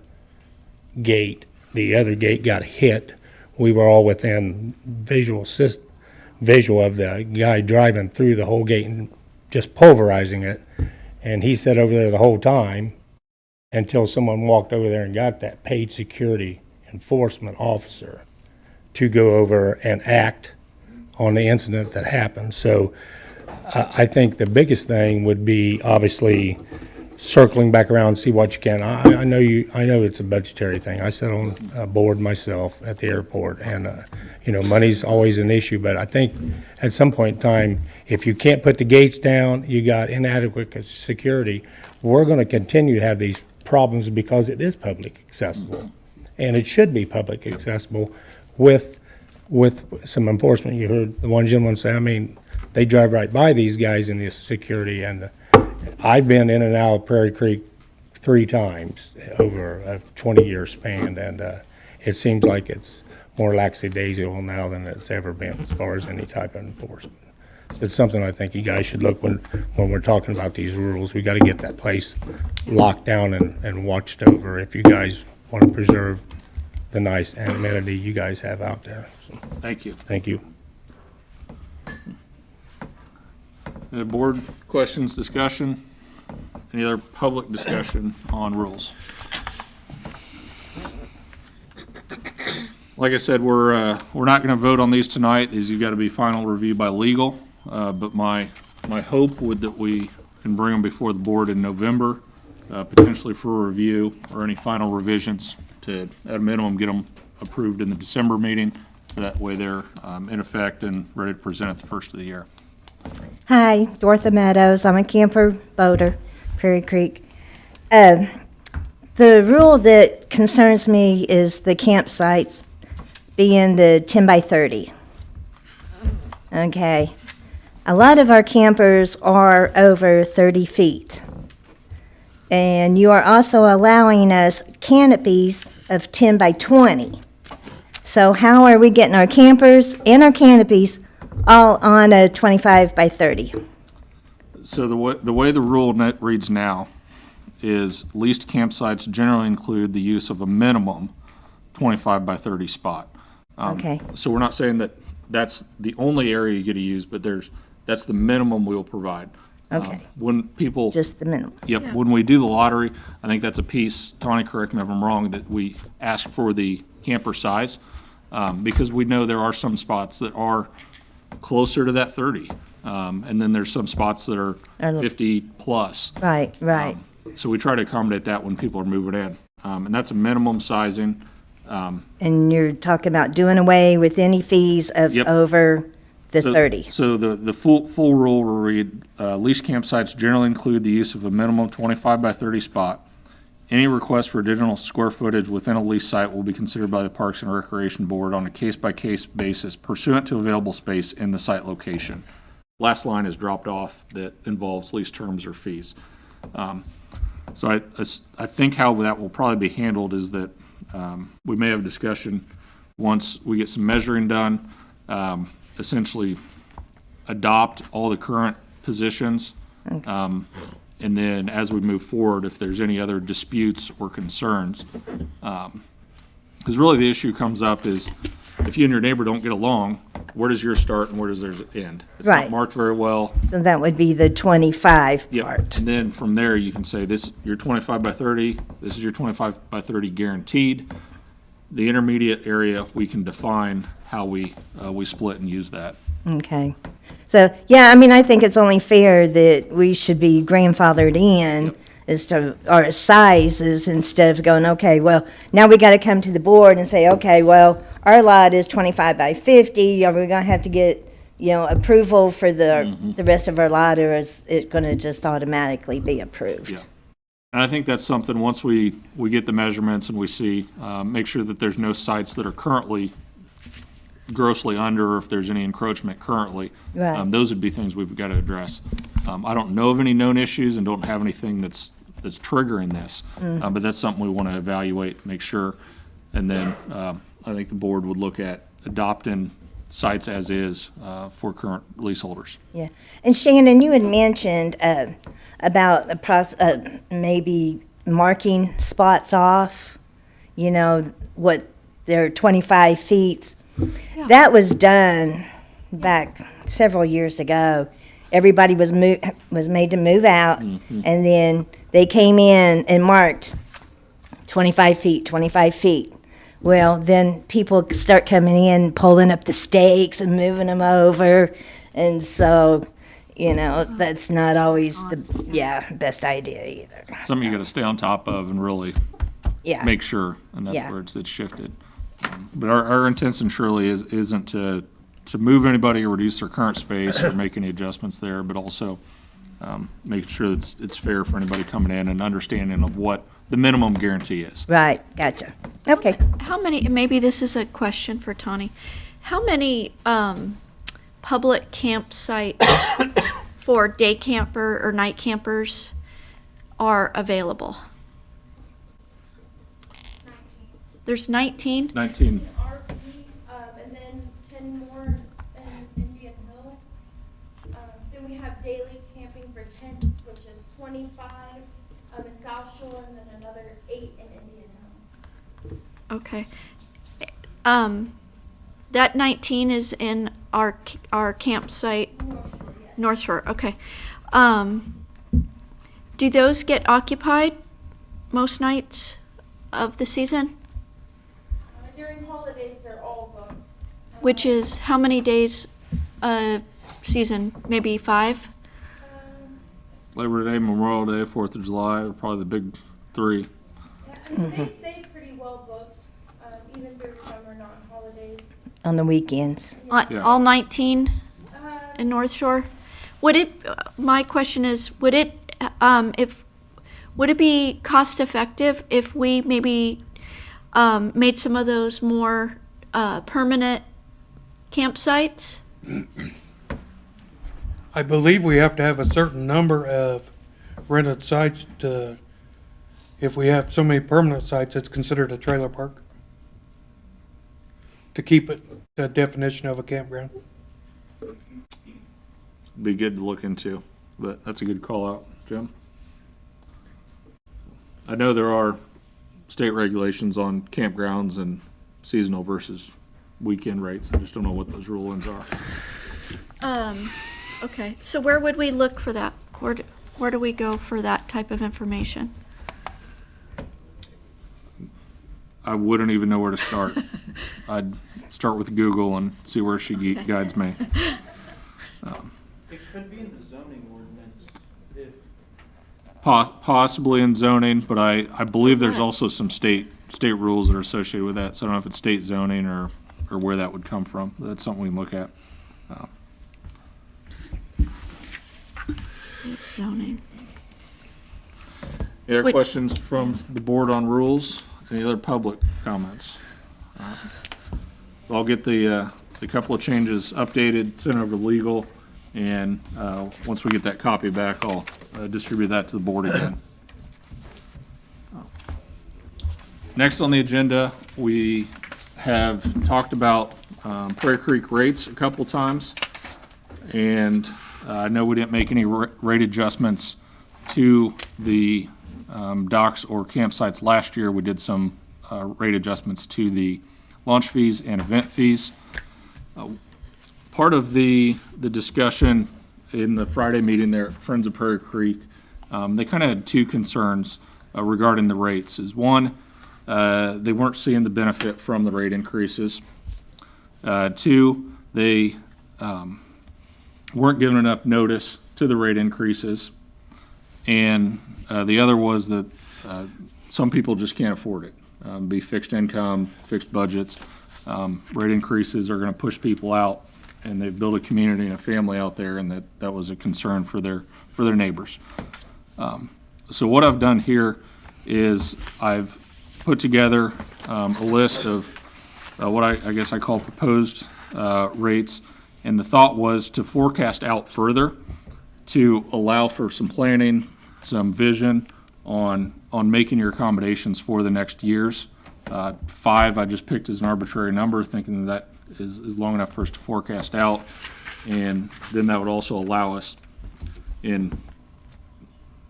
gate. The other gate got hit. We were all within visual of the guy driving through the whole gate and just pulverizing it. And he sat over there the whole time until someone walked over there and got that paid security enforcement officer to go over and act on the incident that happened. So I think the biggest thing would be obviously circling back around and see what you can. I know it's a budgetary thing. I sit on a board myself at the airport, and money's always an issue. But I think at some point in time, if you can't put the gates down, you got inadequate security. We're going to continue to have these problems because it is public accessible, and it should be public accessible with some enforcement. You heard the one gentleman say, I mean, they drive right by these guys in this security, and I've been in and out of Prairie Creek 3 times over a 20-year span, and it seems like it's more lackadaisical now than it's ever been as far as any type of enforcement. it's something I think you guys should look when we're talking about these rules. We got to get that place locked down and watched over if you guys want to preserve the nice amenity you guys have out there. So, Thank you. thank you. Board questions, discussion? Any other public discussion on rules? Like I said, we're not going to vote on these tonight. These have got to be final review by legal. But my hope would that we can bring them before the board in November, potentially for review or any final revisions to, at a minimum, get them approved in the December meeting. That way they're in effect and ready to present at the first of the year. Hi, Dorothy Meadows. I'm a camper boater, Prairie Creek. The rule that concerns me is the campsites being the 10 by 30. Okay. A lot of our campers are over 30 feet. And you are also allowing us canopies of 10 by 20. So how are we getting our campers and our canopies all on a 25 by 30? So the way the rule reads now is leased campsites generally include the use of a minimum 25 by 30 spot. Okay. So we're not saying that that's the only area you get to use, but that's the minimum we will provide. Okay. When people. Just the minimum. Yep, when we do the lottery, I think that's a piece, Tawny, correct me if I'm wrong, that we ask for the camper size, because we know there are some spots that are closer to that 30. And then there's some spots that are 50 plus. Right, right. So we try to accommodate that when people are moving in. And that's a minimum sizing. And you're talking about doing away with any fees of Yep. over the So- 30. So the full rule will read, leased campsites generally include the use of a minimum 25 by 30 spot. Any request for additional square footage within a leased site will be considered by the Parks and Recreation Board on a case-by-case basis pursuant to available space in the site location. Last line is dropped off that involves lease terms or fees. So I think how that will probably be handled is that we may have a discussion once we get some measuring done, essentially adopt all the current positions. And then as we move forward, if there's any other disputes or concerns, because really the issue comes up is if you and your neighbor don't get along, where does yours start and where does theirs end? It's not Right. marked very well. So that would be the 25 Yep. part. And then from there, you can say this, you're 25 by 30, this is your 25 by 30 guaranteed. The intermediate area, we can define how we split and use that. Okay. So, yeah, I mean, I think it's only fair that we should be grandfathered in as to our sizes instead of going, okay, well, now we got to come to the board and say, okay, well, our lot is 25 by 50. Are we going to have to get, approval for the rest of our lot, or is it going to just automatically be approved? Yeah. And I think that's something, once we get the measurements and we see, make sure that there's no sites that are currently grossly under, or if there's any encroachment currently. Right. Those would be things we've got to address. I don't know of any known issues and don't have anything that's triggering this, but that's something we want to evaluate, make sure. And then I think the board would look at adopting sites as is for current leaseholders. Yeah. And Shannon, you had mentioned about maybe marking spots off, what they're 25 feet. That was done back several years ago. Everybody was made to move out, and then they came in and marked 25 feet, 25 feet. Well, then people start coming in, pulling up the stakes and moving them over, and so, that's not always the best idea either. Something you got to stay on top of and really Yeah. make sure, and that's Yeah. where it's shifted. But our intention surely isn't to move anybody or reduce their current space or make any adjustments there, but also making sure that it's fair for anybody coming in and understanding of what the minimum guarantee is. Right, gotcha. Okay. How many, maybe this is a question for Tawny, how many public campsites for day camper or night campers are available? There's 19? 19, And then 10 more in Indian Hill. tents, which is 25 in South Shore, and then another 8 in Indian Hill. Okay. That 19 is in our campsite, North Shore, okay. Do those get occupied most nights of the season? During holidays, they're all booked. Which is how many days a season? Maybe 5? Labor Day, Memorial Day, 4th of July are probably the big 3. Yeah, I mean, they stay pretty well booked, even through summer, non-holidays. On the weekends. Yeah. All 19 in North Shore? Would it, my question is, would it be cost effective if we maybe made some of those more permanent campsites? I believe we have to have a certain number of rented sites to, if we have so many permanent sites, it's considered a trailer park. To keep it the definition of a campground. Be good to look into, but that's a good call out, Jim. I know there are state regulations on campgrounds and seasonal versus weekend rates. I just don't know what those rulings are. Okay, so where would we look for that? Where do we go for that type of information? I wouldn't even know where to start. I'd start with Google and see where she guides me. It could be in the zoning ordinance if. Possibly in zoning, but I believe there's also some state rules that are associated with that. So I don't know if it's state zoning or where that would come from. That's something we can look at. Zoning. Any other Wait. questions from the board on rules? Any other public comments? I'll get the couple of changes updated, sent over to legal, and once we get that copy back, I'll distribute that to the board again. Next on the agenda, we have talked about Prairie Creek rates a couple times, and I know we didn't make any rate adjustments to the docks or campsites last year. We did some rate adjustments to the launch fees and event fees. Part of the discussion in the Friday meeting there at Friends of Prairie Creek, they kind of had two concerns regarding the rates. Is one, they weren't seeing the benefit from the rate increases. Two, they weren't given enough notice to the rate increases. And the other was that some people just can't afford it. Be fixed income, fixed budgets. Rate increases are going to push people out, and they've built a community and a family out there, and that was a concern for their neighbors. So what I've done here is I've put together a list of what I guess I call proposed rates, and the thought was to forecast out further to allow for some planning, some vision on making your accommodations for the next years. 5 I just picked as an arbitrary number, thinking that is long enough for us to forecast out, and then that would also allow us in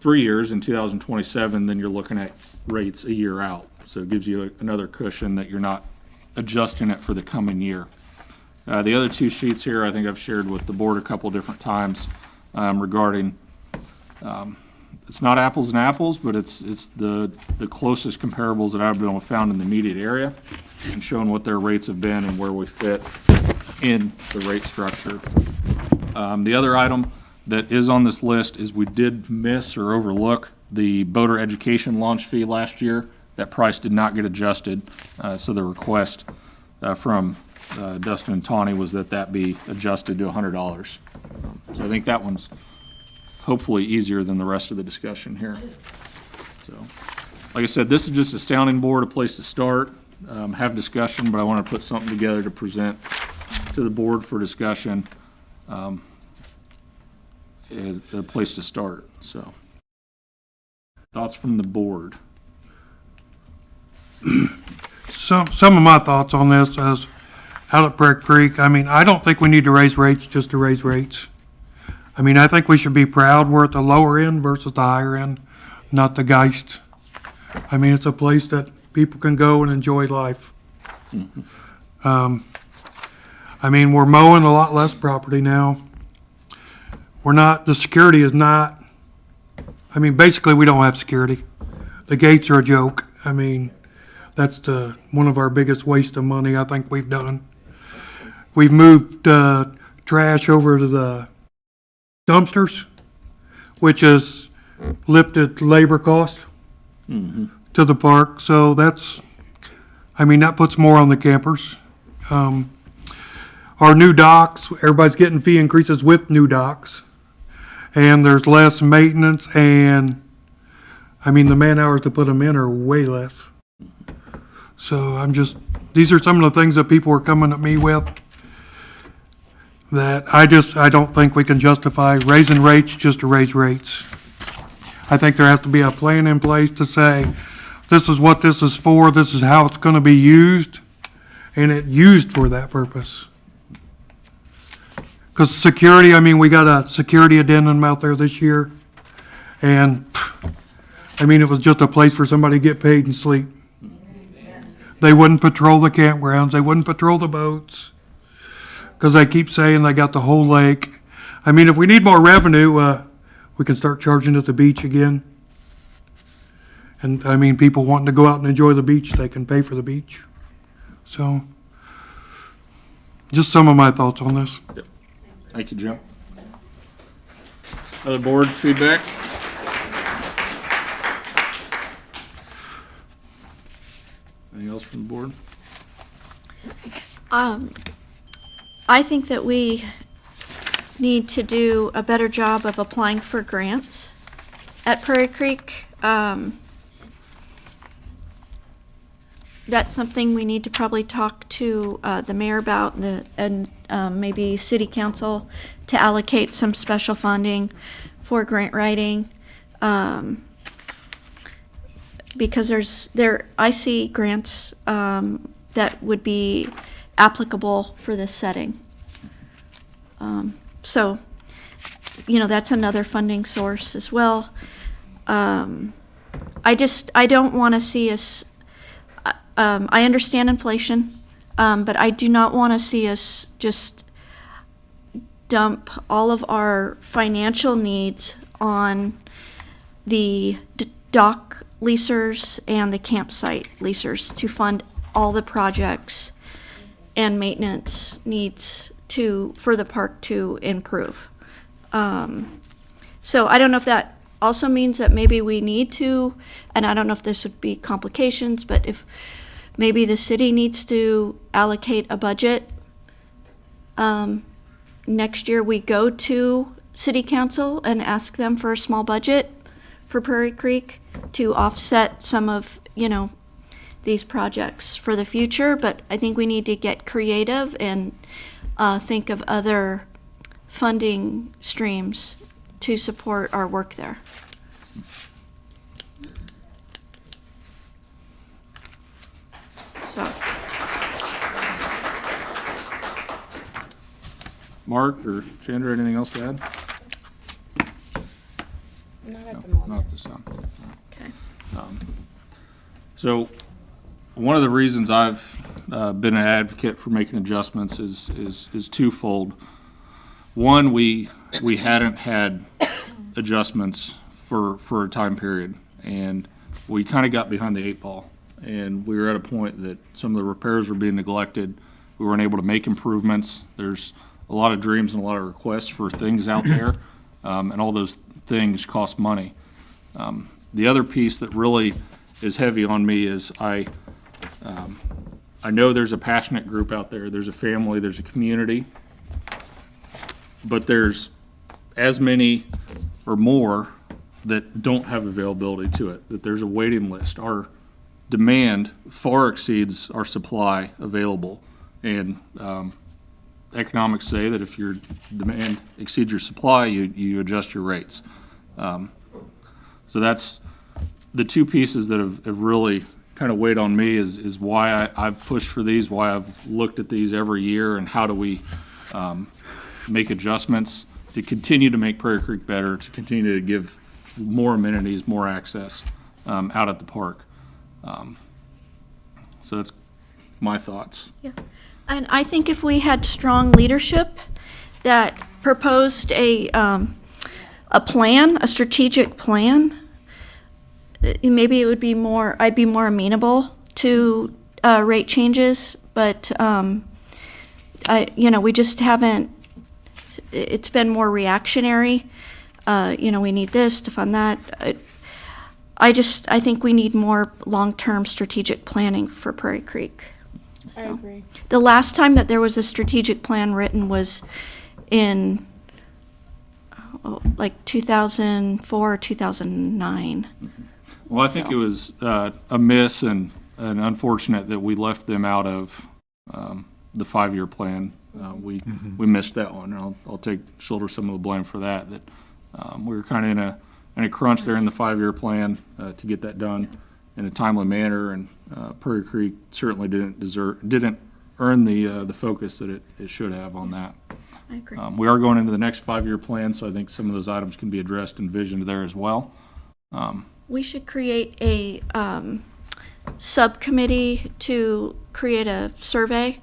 3 years, in 2027, then you're looking at rates a year out. So it gives you another cushion that you're not adjusting it for the coming year. The other two sheets here, I think I've shared with the board a couple different times regarding, it's not apples and apples, but it's the closest comparables that I've been able to found in the immediate area, and showing what their rates have been and where we fit in the rate structure. The other item that is on this list is we did miss or overlook the boater education launch fee last year. That price did not get adjusted, so the request from Dustin and Tawny was that be adjusted to $100. So I think that one's hopefully easier than the rest of the discussion here. So, like I said, this is just a sounding board, a place to start, have discussion, but I want to put something together to present to the board for discussion, a place to start. So, thoughts from the board? Some of my thoughts on this is out at Prairie Creek, I mean, I don't think we need to raise rates just to raise rates. I mean, I think we should be proud we're at the lower end versus the higher end, not the Geist. I mean, it's a place that people can go and enjoy life. I mean, we're mowing a lot less property now. We're not, the security is not, I mean, basically, we don't have security. The gates are a joke. I mean, that's one of our biggest waste of money I think we've done. We've moved trash over to the dumpsters, which has lifted labor costs to the park. So that's, I mean, that puts more on the campers. Our new docks, everybody's getting fee increases with new docks. And there's less maintenance, and, I mean, the man hours to put them in are way less. So these are some of the things that people are coming at me with that I don't think we can justify raising rates just to raise rates. I think there has to be a plan in place to say, this is what this is for, this is how it's gonna be used, and it used for that purpose. Because security, I mean, we got a security addendum out there this year, and, I mean, it was just a place for somebody to get paid and sleep. They wouldn't patrol the campgrounds, they wouldn't patrol the boats, because they keep saying they got the whole lake. I mean, if we need more revenue, we can start charging at the beach again. And, I mean, people wanting to go out and enjoy the beach, they can pay for the beach. So, just some of my thoughts on this. Thank you, Jim. Other board feedback? Anything else from the board? I think that we need to do a better job of applying for grants at Prairie Creek. That's something we need to probably talk to the mayor about and maybe city council to allocate some special funding for grant writing. Because I see grants that would be applicable for this setting. So, that's another funding source as well. I don't want to see us, I understand inflation, but I do not want to see us just dump all of our financial needs on the dock leasers and the campsite leasers to fund all the projects and maintenance needs for the park to improve. So I don't know if that also means that maybe we need to, and I don't know if this would be complications, but if maybe the city needs to allocate a budget. Next year we go to city council and ask them for a small budget for Prairie Creek to offset some of, these projects for the future. But I think we need to get creative and think of other funding streams to support our work there. So, Mark or Chandra, anything else to add? Not at the moment. Not at this time. okay. So, one of the reasons I've been an advocate for making adjustments is twofold. One, we hadn't had adjustments for a time period, and we kind of got behind the eight ball, and we were at a point that some of the repairs were being neglected. We weren't able to make improvements. There's a lot of dreams and a lot of requests for things out there, and all those things cost money. The other piece that really is heavy on me is I know there's a passionate group out there, there's a family, there's a community, but there's as many or more that don't have availability to it, that there's a waiting list. Our demand far exceeds our supply available, and economics say that if your demand exceeds your supply, you adjust your rates. So that's the two pieces that have really kind of weighed on me is why I've pushed for these, why I've looked at these every year, and how do we make adjustments. to continue to make Prairie Creek better, to continue to give more amenities, more access out at the park. So that's my thoughts. And I think if we had strong leadership that proposed a plan, a strategic plan, maybe it would be more, I'd be more amenable to rate changes, but we just haven't, it's been more reactionary. We need this to fund that. I think we need more long-term strategic planning for Prairie Creek. I agree. The last time that there was a strategic plan written was in like 2004 or 2009. Well, I think it was a miss and unfortunate that we left them out of the 5-year plan. We missed that one. I'll shoulder some of the blame for that. That we were kind of in a crunch there in the 5-year plan to get that done in a timely manner, and Prairie Creek certainly didn't earn the focus that it should have on that. I agree. We are going into the next 5-year plan, so I think some of those items can be addressed and envisioned there as well. We should create a subcommittee to create a survey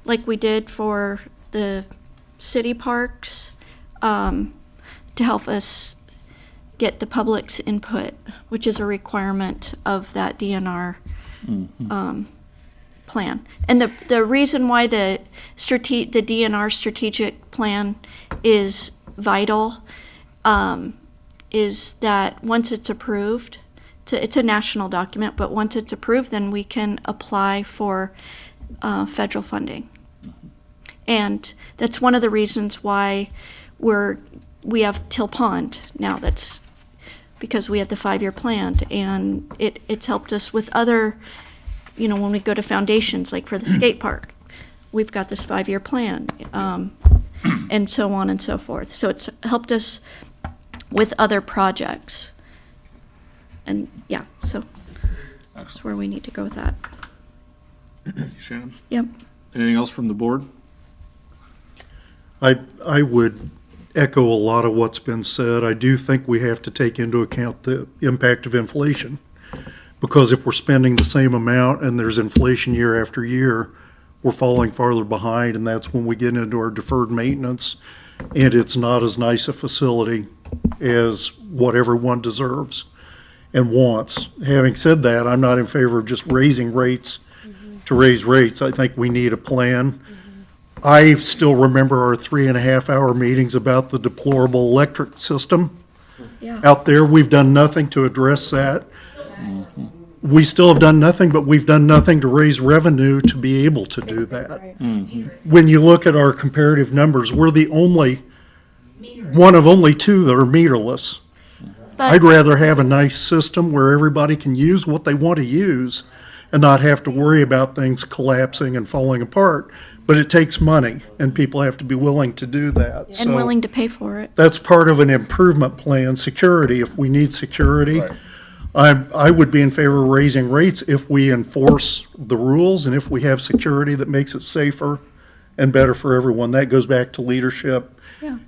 like we did for the city parks to help us get the public's input, which is a requirement of that DNR plan. And the reason why the DNR strategic plan is vital is that once it's approved, it's a national document, but once it's approved, then we can apply for federal funding. And that's one of the reasons why we have Till Pond now. That's because we had the 5-year plan, and it's helped us with other, when we go to foundations, like for the skate park, we've got this 5-year plan, and so on and so forth. So it's helped us with other projects. And yeah, so that's where we need to go with that. Shannon? Yep. Anything else from the board? I would echo a lot of what's been said. I do think we have to take into account the impact of inflation, because if we're spending the same amount and there's inflation year after year, we're falling farther behind, and that's when we get into our deferred maintenance, and it's not as nice a facility as what everyone deserves and wants. Having said that, I'm not in favor of just raising rates to raise rates. I think we need a plan. I still remember our 3.5-hour meetings about the deplorable electric system out there. We've done nothing to address that. We still have done nothing, but we've done nothing to raise revenue to be able to do that. When you look at our comparative numbers, we're the only, one of only 2 that are meterless. I'd rather have a nice system where everybody can use what they want to use and not have to worry about things collapsing and falling apart. But it takes money, and people have to be willing to do that. And willing to pay for it. That's part of an improvement plan, security. If we need security, I would be in favor of raising rates if we enforce the rules and if we have security that makes it safer and better for everyone. That goes back to leadership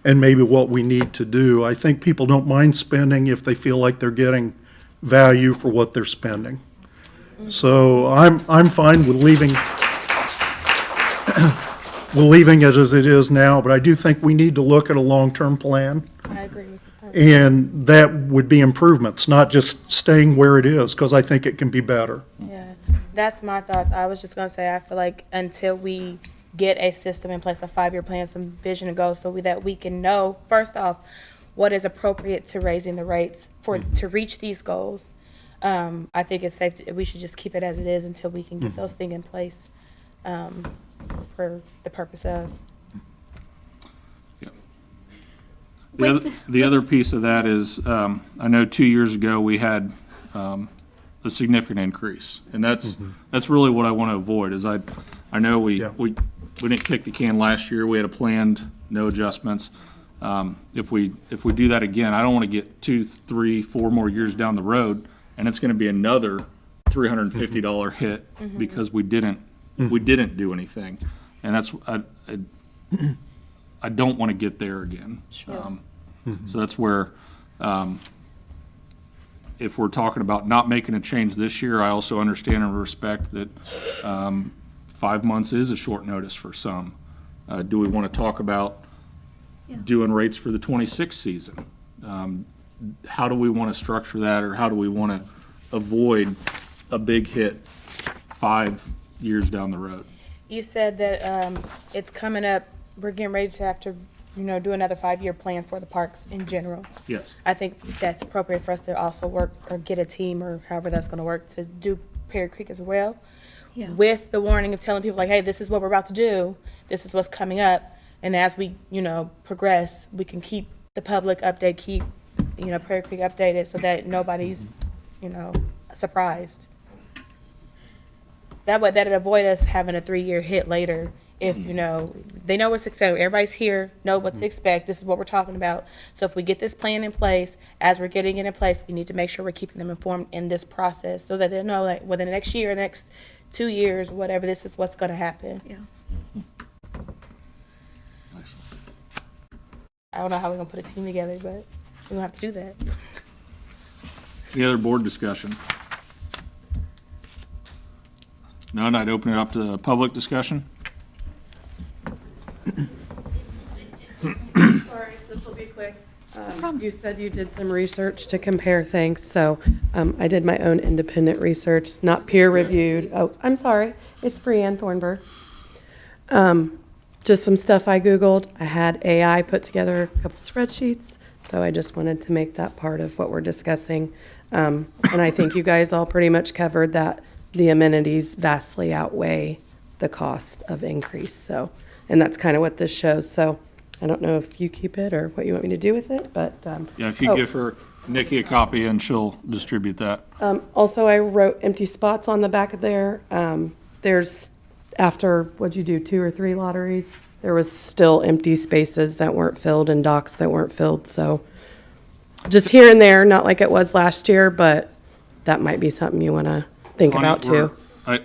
and maybe what we need to do. I think people don't mind spending if they feel like they're getting value for what they're spending. So I'm fine with leaving it as it is now, but I do think we need to look at a long-term plan. I agree with you. And that would be improvements, not just staying where it is, because I think it can be better. Yeah, that's my thoughts. I was just gonna say, I feel like until we get a system in place, a 5-year plan, some vision to go, so that we can know, first off, what is appropriate to raising the rates to reach these goals. I think it's safe, we should just keep it as it is until we can get those things in place for the purpose of. The other piece of that is, I know 2 years ago, we had a significant increase. And that's really what I want to avoid, is I know we didn't kick the can last year. We had a planned, no adjustments. If we do that again, I don't want to get 2, 3, 4 more years down the road, and it's going to be another $350 hit because we didn't do anything. And that's, I don't want to get there again. So that's where, if we're talking about not making a change this year, I also understand and respect that 5 months is a short notice for some. Do we want to talk about doing rates for the 26 season? How do we want to structure that, or how do we want to avoid a big hit 5 years down the road? You said that it's coming up, we're getting ready to have to, do another 5-year plan for the parks in general. Yes. I think that's appropriate for us to also work or get a team or however that's gonna work to do Perry Creek as well. Yeah. With the warning of telling people like, hey, this is what we're about to do, this is what's coming up. And as we, progress, we can keep the public updated, keep, Perry Creek updated so that nobody's, surprised. That way, that'd avoid us having a 3-year hit later if, they know what's expected. Everybody's here, know what to expect. This is what we're talking about. So if we get this plan in place, as we're getting it in place, we need to make sure we're keeping them informed in this process so that they know that within the next year, next 2 years, whatever, this is what's going to happen. Yeah. I don't know how we're going to put a team together, but we're going to have to do that. Any other board discussion? None, I'd open it up to public discussion. Sorry, this will be quick. You said you did some research to compare things, so I did my own independent research, not peer-reviewed. Oh, I'm sorry, it's Brianne Thornburg. Just some stuff I Googled. I had AI put together a couple spreadsheets, so I just wanted to make that part of what we're discussing. And I think you guys all pretty much covered that the amenities vastly outweigh the cost of increase, so, and that's kind of what this shows, so I don't know if you keep it or what you want me to do with it, but. Yeah, if you give her, Nikki, a copy and she'll distribute that. Also, I wrote empty spots on the back of there. There's, after, what'd you do, 2 or 3 lotteries? There was still empty spaces that weren't filled and docks that weren't filled, so just here and there, not like it was last year, but that might be something you want to think Tawny, about too. I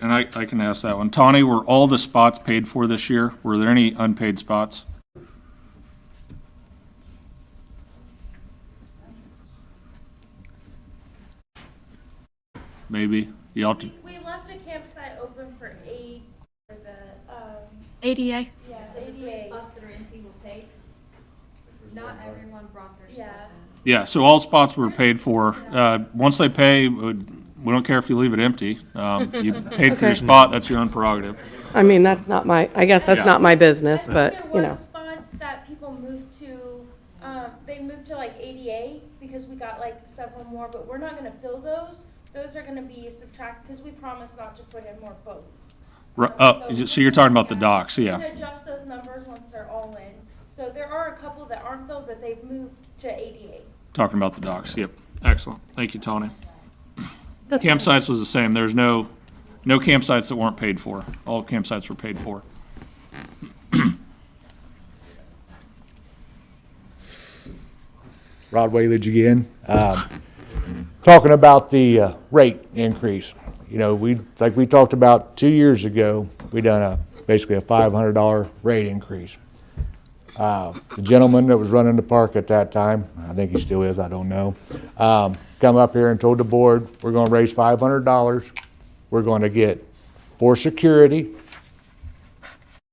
can ask that one. Tawny, were all the spots paid for this year? Were there any unpaid spots? Maybe. You ought to, We left a campsite open for aid for the, ADA? yeah, the ADA. Spots that are empty will pay. Not everyone brought their stuff Yeah. in. yeah, so all spots were paid for. Once they pay, we don't care if you leave it empty. You paid for your Okay. spot, that's your own prerogative. I mean, that's not my, I guess that's Yeah. not my business, but, There you know. was spots that people moved to, they moved to like ADA because we got like several more, but we're not gonna fill those. Those are gonna be subtracted, because we promised not to put in more boats. So you're talking about the docks, We yeah. can adjust those numbers once they're all in. So there are a couple that aren't filled, but they've moved to ADA. Talking about the docks, yep. Excellent. Thank you, Tony. Campsites was the same. There's no campsites that weren't paid for. All campsites were paid for. Rod Whalage again. Talking about the rate increase. Like we talked about 2 years ago, we done basically a $500 rate increase. The gentleman that was running the park at that time, I think he still is, I don't know, come up here and told the board, we're gonna raise $500. We're gonna get for security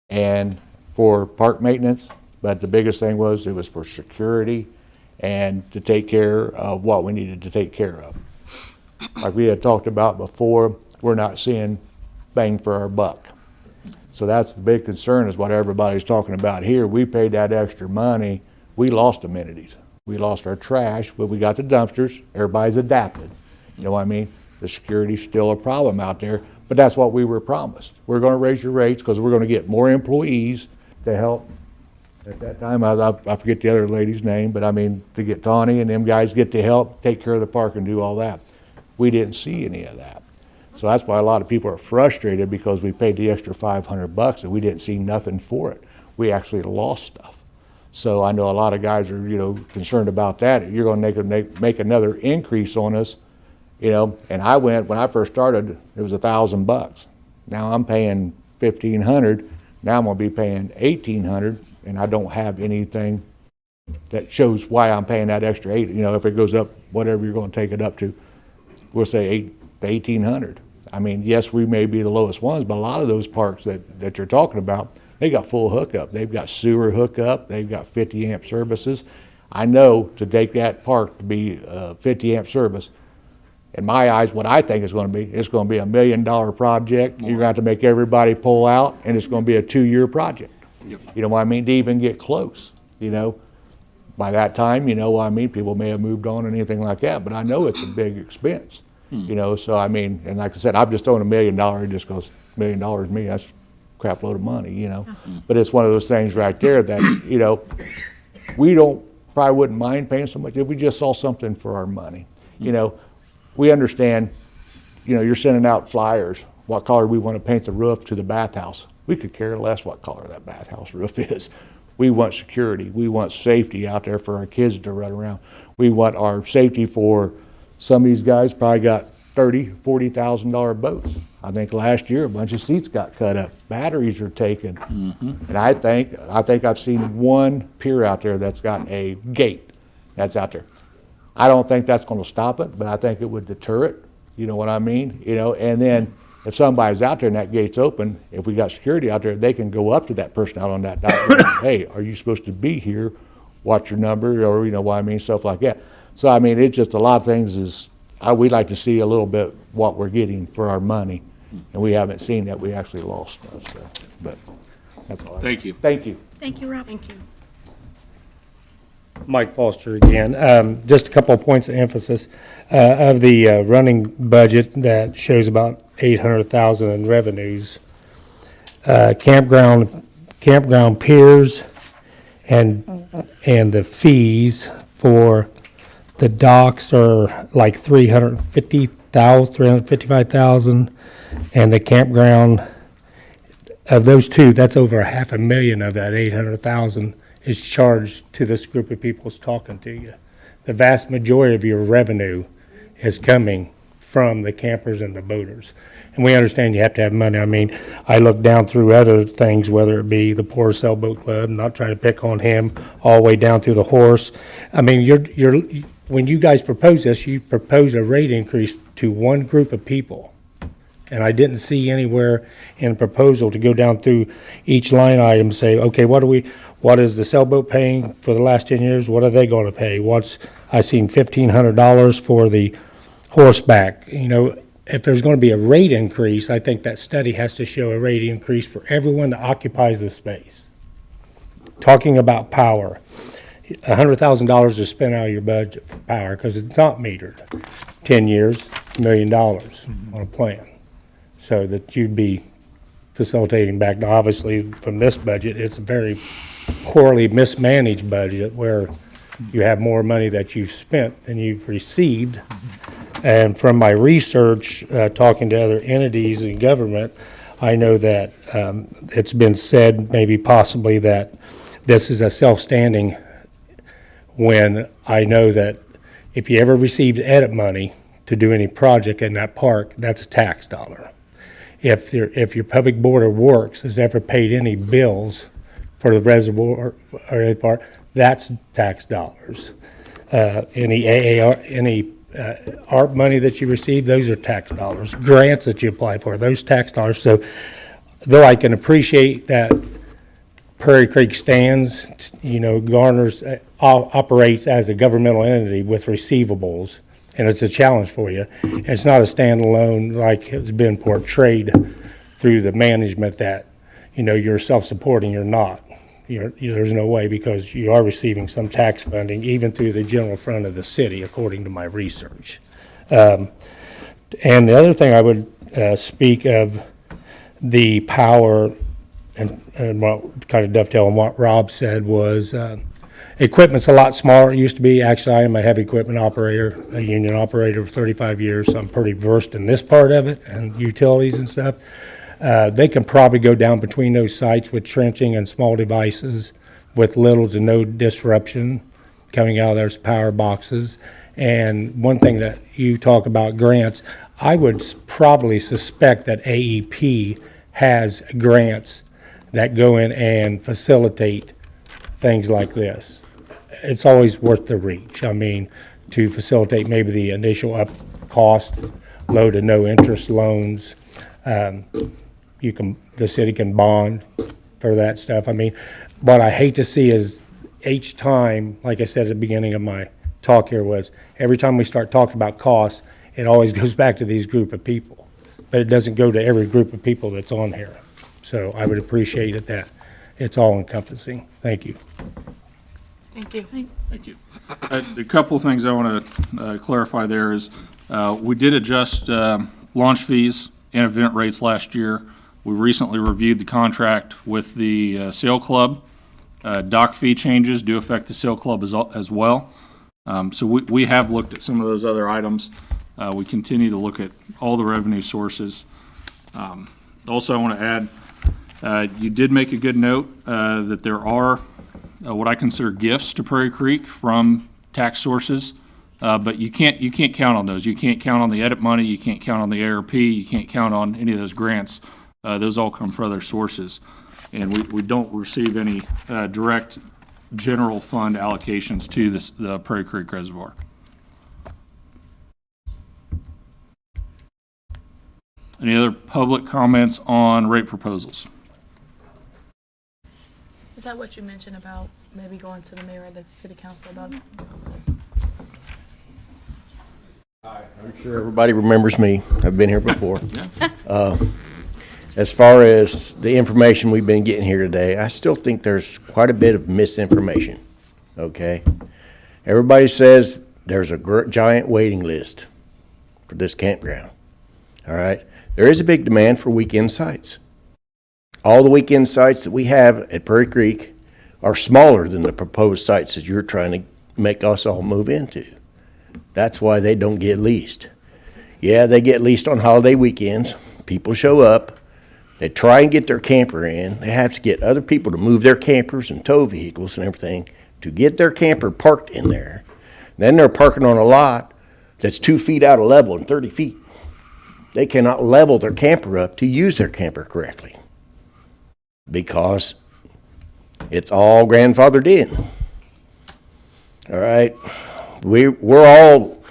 and for park maintenance, but the biggest thing was it was for security and to take care of what we needed to take care of. Like we had talked about before, we're not seeing bang for our buck. So that's the big concern is what everybody's talking about here. We paid that extra money, we lost amenities. We lost our trash, but we got the dumpsters, everybody's adapted. You know what I mean? The security's still a problem out there, but that's what we were promised. We're gonna raise your rates because we're gonna get more employees to help. At that time, I forget the other lady's name, but I mean, to get Tawny and them guys get to help take care of the park and do all that. We didn't see any of that. So that's why a lot of people are frustrated because we paid the extra $500 and we didn't see nothing for it. We actually lost stuff. So I know a lot of guys are, concerned about that. You're gonna make another increase on us, and when I first started, it was $1,000. Now I'm paying $1,500 Now I'm gonna be paying $1,800, and I don't have anything that shows why I'm paying that extra $8. You know, if it goes up, whatever you're gonna take it up to, we'll say $1,800. I mean, yes, we may be the lowest ones, but a lot of those parks that you're talking about, they got full hookup. They've got sewer hookup. They've got 50 amp services. I know to take that park to be 50 amp service, in my eyes, what I think it's going to be $1 million project. You're going to have to make everybody pull out, and it's going to be a 2-year project. Yep. You know what I mean? To even get close, you know. By that time, you know what I mean, people may have moved on or anything like that, but I know it's a big expense. You know, so I mean, and like I said, I've just thrown $1 million just because $1 million to me, that's a crap load of money, you know. But it's one of those things right there that, you know, we probably wouldn't mind paying so much if we just saw something for our money. You know, we understand, you know, you're sending out flyers, what color we want to paint the roof to the bathhouse. We could care less what color that bathhouse roof is. We want security. We want safety out there for our kids to run around. We want our safety for some of these guys probably got $30,000, $40,000 boats. I think last year a bunch of seats got cut up. Batteries are taken. And I think I've seen one pier out there that's got a gate that's out there. I don't think that's going to stop it, but I think it would deter it. You know what I mean? You know, and then if somebody's out there and that gate's open, if we got security out there, they can go up to that person out on that dock. Hey, are you supposed to be here? What's your number? Or, you know what I mean? Stuff like that. So, I mean, it's just a lot of things we'd like to see a little bit what we're getting for our money. And we haven't seen that. We actually lost stuff. So, but that's all. Thank you. Thank you. Thank you, Rob. Thank you. Mike Foster again. Just a couple of points of emphasis. Of the running budget that shows about $800,000 in revenues, campground piers and the fees for the docks are like $355,000, and the campground, of those two, that's over $500,000 of that $800,000 is charged to this group of people who's talking to you. The vast majority of your revenue is coming from the campers and the boaters. And we understand you have to have money. I mean, I look down through other things, whether it be the Poor Sailboat Club, not trying to pick on him, all the way down through the horse. I mean, when you guys propose this, you propose a rate increase to one group of people. And I didn't see anywhere in the proposal to go down through each line item and say, okay, what is the sailboat paying for the last 10 years? What are they going to pay? I seen $1,500 for the horseback. You know, if there's going to be a rate increase, I think that study has to show a rate increase for everyone that occupies the space. Talking about power, $100,000 is spent out of your budget for power because it's not metered. 10 years, $1 million on a plan. So that you'd be facilitating back. Now, obviously, from this budget, it's a very poorly mismanaged budget where you have more money that you've spent than you've received. And from my research, talking to other entities in government, I know that it's been said, maybe possibly, that this is a self-standing, when I know that if you ever received edit money to do any project in that park, that's a tax dollar. If your public board of works has ever paid any bills for the reservoir or any part, that's tax dollars. Any AAR, any ARP money that you receive, those are tax dollars. Grants that you apply for, those tax dollars. So though I can appreciate that Prairie Creek stands, you know, garners, operates as a governmental entity with receivables, and it's a challenge for you. It's not a standalone like it's been portrayed through the management that, you know, you're self-supporting. You're not. There's no way, because you are receiving some tax funding, even through the general fund of the city, according to my research. And the other thing I would speak of, the power, and what kind of dovetail on what Rob said, was equipment's a lot smaller. It used to be. Actually, I am a heavy equipment operator, a union operator for 35 years, so I'm pretty versed in this part of it and utilities and stuff. They can probably go down between those sites with trenching and small devices with little to no disruption coming out of those power boxes. And one thing that you talk about grants, I would probably suspect that AEP has grants that go in and facilitate things like this. It's always worth the reach. I mean, to facilitate maybe the initial up cost, low to no interest loans. The city can bond for that stuff. I mean, what I hate to see is each time, like I said at the beginning of my talk here, was every time we start talking about costs, it always goes back to these group of people. But it doesn't go to every group of people that's on here. So I would appreciate it that it's all encompassing. Thank you. Thank you. Thank you. A couple of things I want to clarify there is, we did adjust launch fees and event rates last year. We recently reviewed the contract with the Sail Club. Dock fee changes do affect the Sail Club as well. So we have looked at some of those other items. We continue to look at all the revenue sources. Also, I want to add, you did make a good note that there are what I consider gifts to Prairie Creek from tax sources, but you can't count on those. You can't count on the edit money. You can't count on the ARP. You can't count on any of those grants. Those all come from other sources, and we don't receive any direct general fund allocations to the Prairie Creek Reservoir. Any other public comments on rate proposals? Is that what you mentioned about maybe going to the mayor or the city council about? I'm sure everybody remembers me. I've been here before. As far as the information we've been getting here today, I still think there's quite a bit of misinformation, okay? Everybody says there's a giant waiting list for this campground, all right? There is a big demand for weekend sites. All the weekend sites that we have at Prairie Creek are smaller than the proposed sites that you're trying to make us all move into. That's why they don't get leased. Yeah, they get leased on holiday weekends. People show up. They try and get their camper in. They have to get other people to move their campers and tow vehicles and everything to get their camper parked in there. Then they're parking on a lot that's 2 feet out of level and 30 feet. They cannot level their camper up to use their camper correctly because it's all grandfathered in. All right. We're all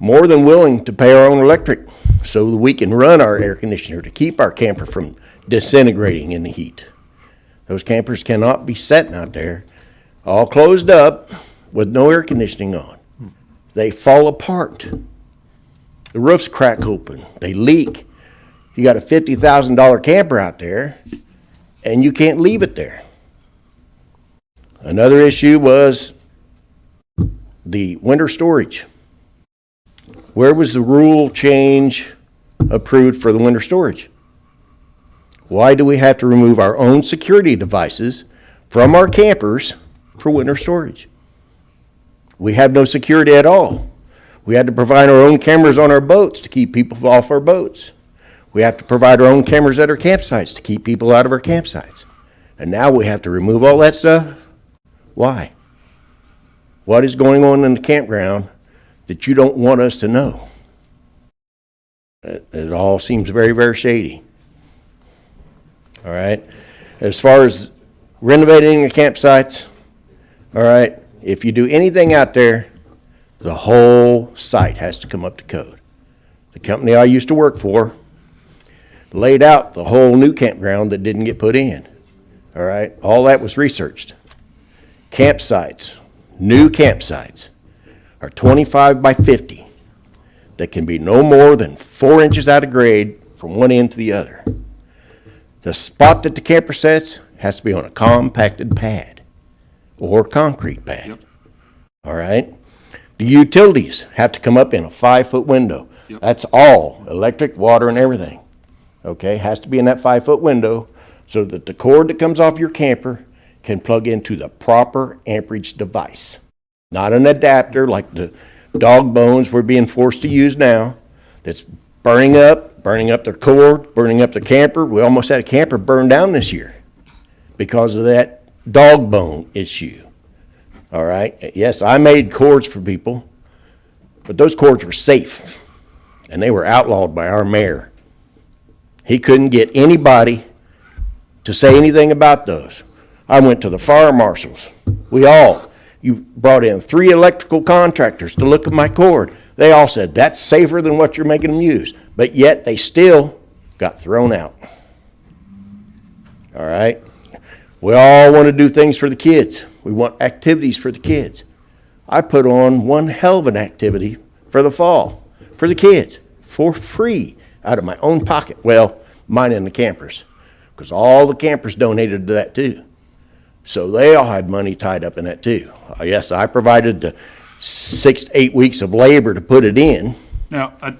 more than willing to pay our own electric so that we can run our air conditioner to keep our camper from disintegrating in the heat. Those campers cannot be sitting out there all closed up with no air conditioning on. They fall apart. The roofs crack open. They leak. You got a $50,000 camper out there and you can't leave it there. Another issue was the winter storage. Where was the rule change approved for the winter storage? Why do we have to remove our own security devices from our campers for winter storage? We have no security at all. We had to provide our own cameras on our boats to keep people off our boats. We have to provide our own cameras at our campsites to keep people out of our campsites. And now we have to remove all that stuff? Why? What is going on in the campground that you don't want us to know? It all seems very, very shady. All right. As far as renovating the campsites, all right, if you do anything out there, the whole site has to come up to code. The company I used to work for laid out the whole new campground that didn't get put in. All right. All that was researched. Campsites, new campsites, are 25 by 50 that can be no more than 4 inches out of grade from one end to the other. The spot that the camper sits has to be on a compacted pad or concrete pad. Yep. All right? The utilities have to come up in a 5-foot window. Yep. That's all, electric, water, and everything. Okay? Has to be in that 5-foot window so that the cord that comes off your camper can plug into the proper amperage device. Not an adapter like the dog bones we're being forced to use now that's burning up their cord, burning up the camper. We almost had a camper burned down this year because of that dog bone issue. All right? Yes, I made cords for people, but those cords were safe, and they were outlawed by our mayor. He couldn't get anybody to say anything about those. I went to the fire marshals. You brought in 3 electrical contractors to look at my cord. They all said, that's safer than what you're making them use. But yet they still got thrown out. All right? We all want to do things for the kids. We want activities for the kids. I put on one hell of an activity for the fall, for the kids, for free, out of my own pocket. Well, mine and the campers, because all the campers donated to that too. So they all had money tied up in that too. Yes, I provided the 6 to 8 weeks of labor to put it in. Now, I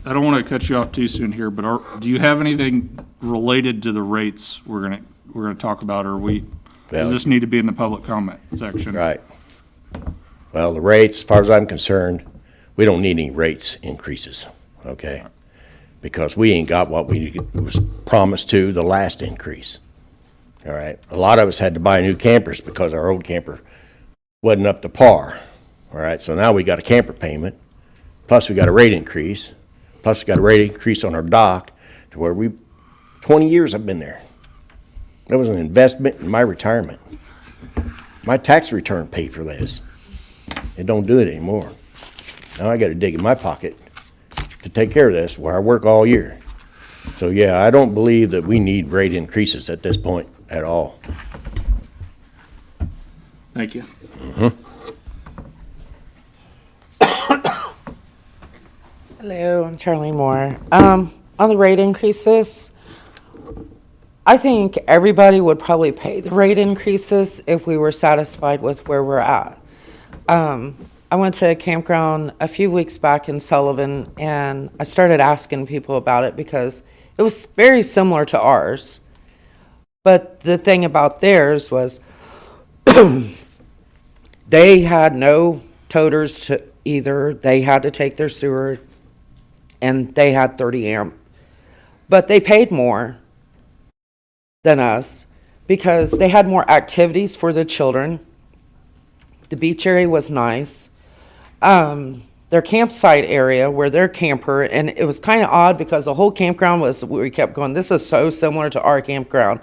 don't want to cut you off too soon here, but do you have anything related to the rates we're gonna talk about, or does this need to be in the public comment section? Right. Well, the rates, as far as I'm concerned, we don't need any rates increases, okay? Because we ain't got what we was promised to the last increase. All right, a lot of us had to buy new campers because our old camper wasn't up to par. All right, so now we got a camper payment, plus we got a rate increase, plus we got a rate increase on our dock to where 20 years I've been there. That was an investment in my retirement. My tax return paid for this. It don't do it anymore. Now I got to dig in my pocket to take care of this where I work all year. So yeah, I don't believe that we need rate increases at this point at all. Thank you. Hello, I'm Charlene Moore. On the rate increases, I think everybody would probably pay the rate increases if we were satisfied with where we're at. I went to a campground a few weeks back in Sullivan, and I started asking people about it because it was very similar to ours. But the thing about theirs was they had no toters to either. They had to take their sewer, and they had 30 amp. But they paid more than us because they had more activities for the children. The beach area was nice. Their campsite area where their camper, and it was kind of odd because the whole campground we kept going, this is so similar to our campground.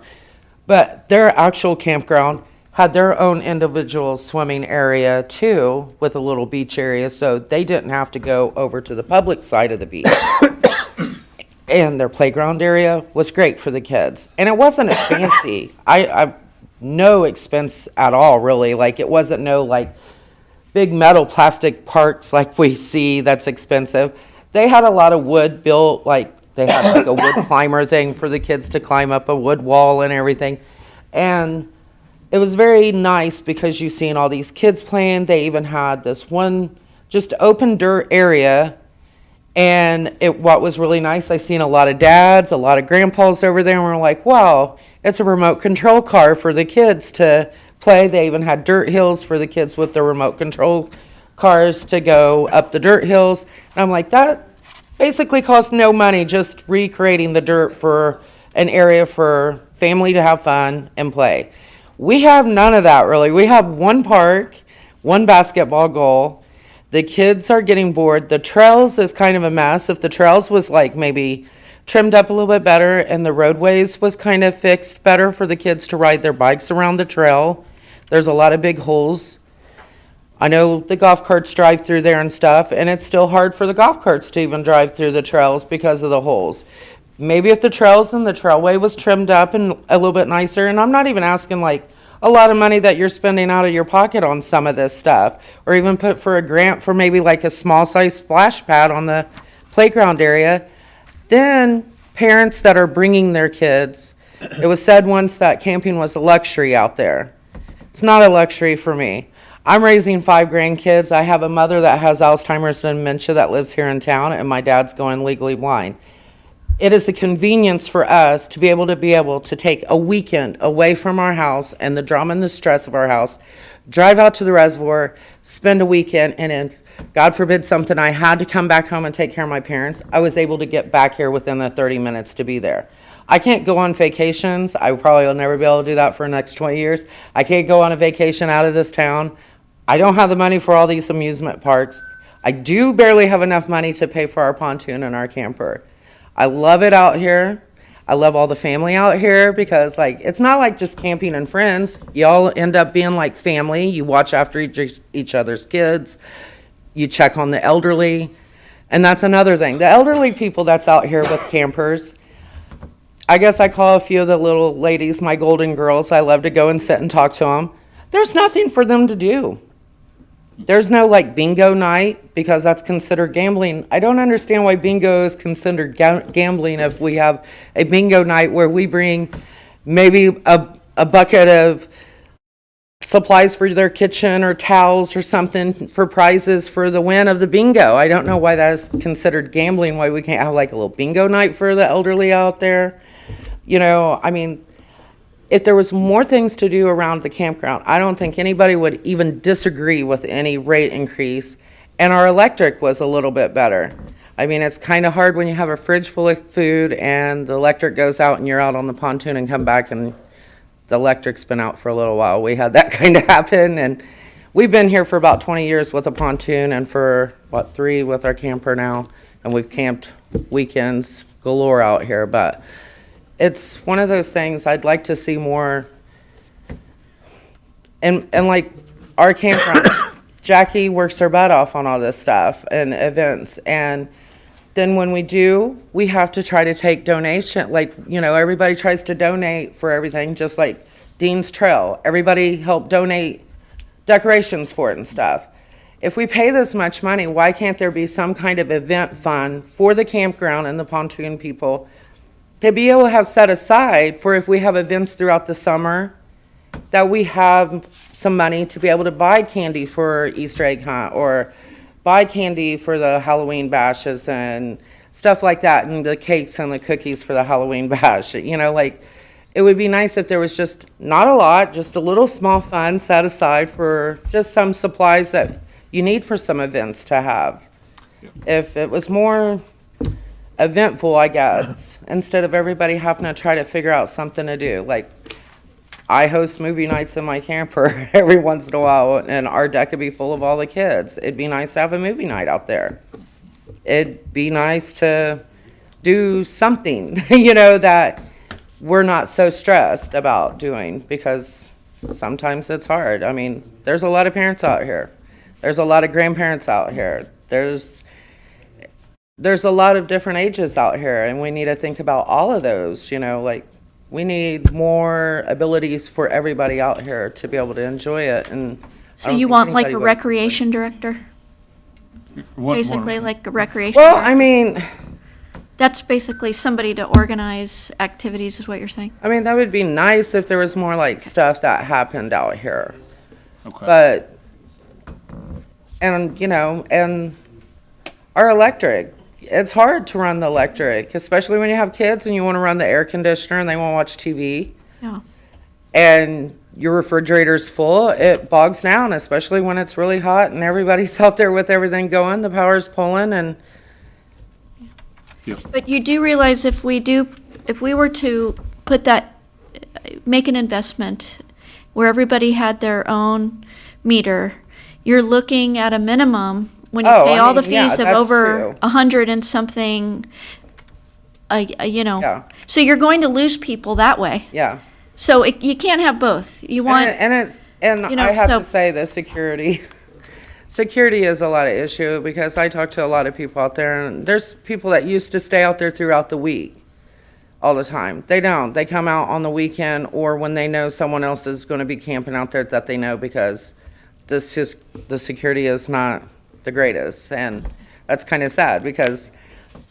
But their actual campground had their own individual swimming area too, with a little beach area, so they didn't have to go over to the public side of the beach. And their playground area was great for the kids. And it wasn't fancy. I no expense at all, really. Like, it wasn't no, like, big metal plastic parks like we see that's expensive. They had a lot of wood built, like, they had like a wood climber thing for the kids to climb up a wood wall and everything. And it was very nice because you seen all these kids playing. They even had this one just open dirt area. And what was really nice, I seen a lot of dads, a lot of grandpas over there, and we're like, wow, it's a remote control car for the kids to play. They even had dirt hills for the kids with the remote control cars to go up the dirt hills. And I'm like, that basically costs no money, just recreating the dirt for an area for family to have fun and play. We have none of that, really. We have one park, one basketball goal. The kids are getting bored. The trails is kind of a mess. If the trails was like maybe trimmed up a little bit better and the roadways was kind of fixed better for the kids to ride their bikes around the trail. There's a lot of big holes. I know the golf carts drive through there and stuff, and it's still hard for the golf carts to even drive through the trails because of the holes. Maybe if the trails and the trailway was trimmed up and a little bit nicer, and I'm not even asking like a lot of money that you're spending out of your pocket on some of this stuff, or even put for a grant for maybe like a small size splash pad on the playground area, then parents that are bringing their kids, it was said once that camping was a luxury out there. It's not a luxury for me. I'm raising 5 grandkids. I have a mother that has Alzheimer's and dementia that lives here in town, and my dad's going legally blind. It is a convenience for us to be able to take a weekend away from our house and the drama and the stress of our house, drive out to the reservoir, spend a weekend, and if, God forbid, something I had to come back home and take care of my parents, I was able to get back here within the 30 minutes to be there. I can't go on vacations. I probably will never be able to do that for the next 20 years. I can't go on a vacation out of this town. I don't have the money for all these amusement parks. I do barely have enough money to pay for our pontoon and our camper. I love it out here. I love all the family out here because like, it's not like just camping and friends. Y'all end up being like family. You watch after each other's kids. You check on the elderly. And that's another thing. The elderly people that's out here with campers, I guess I call a few of the little ladies my golden girls. I love to go and sit and talk to them. There's nothing for them to do. There's no like bingo night because that's considered gambling. I don't understand why bingo is considered gambling if we have a bingo night where we bring maybe a bucket of supplies for their kitchen or towels or something for prizes for the win of the bingo. I don't know why that is considered gambling, why we can't have like a little bingo night for the elderly out there. You know, I mean, if there was more things to do around the campground, I don't think anybody would even disagree with any rate increase. And our electric was a little bit better. I mean, it's kind of hard when you have a fridge full of food and the electric goes out and you're out on the pontoon and come back and the electric's been out for a little while. We had that kind of happen, and we've been here for about 20 years with a pontoon and for, 3 with our camper now. And we've camped weekends galore out here, but it's one of those things I'd like to see more. And like our campground, Jackie works her butt off on all this stuff and events. And then when we do, we have to try to take donation. Like, you know, everybody tries to donate for everything, just like Dean's Trail. Everybody helped donate decorations for it and stuff. If we pay this much money, why can't there be some kind of event fund for the campground and the pontoon people to be able to have set aside for if we have events throughout the summer, that we have some money to be able to buy candy for Easter egg hunt or buy candy for the Halloween bashes and stuff like that, and the cakes and the cookies for the Halloween bash. You know, like, it would be nice if there was just not a lot, just a little small fund set aside for just some supplies that you need for some events to have. If it was more eventful, I guess, instead of everybody having to try to figure out something to do. Like, I host movie nights in my camper every once in a while, and our deck would be full of all the kids. It'd be nice to have a movie night out there. It'd be nice to do something, you know, that we're not so stressed about doing, because sometimes it's hard. I mean, there's a lot of parents out here. There's a lot of grandparents out here. There's a lot of different ages out here, and we need to think about all of those, you know, like, we need more abilities for everybody out here to be able to enjoy it. And So you want like a recreation director? Basically like a recreation Well, director? I mean, That's basically somebody to organize activities is what you're saying? I mean, that would be nice if there was more like stuff that happened out here. Okay. But, and, you know, and our electric, it's hard to run the electric, especially when you have kids and you want to run the air conditioner and they want to watch TV. Yeah. And your refrigerator's full, it bogs down, especially when it's really hot and everybody's out there with everything going, the power's pulling, and But you do realize if we were to put that, make an investment where everybody had their own meter, you're looking at a minimum when you Oh, pay I all the mean, yeah, fees of that's over true. 100 and something, you know. Yeah. So you're going to lose people that way. yeah. So you can't have both. You want, And you know, I have so- to say the security is a lot of issue, because I talk to a lot of people out there, and there's people that used to stay out there throughout the week all the time. They don't. They come out on the weekend or when they know someone else is going to be camping out there that they know, because the security is not the greatest. And that's kind of sad, because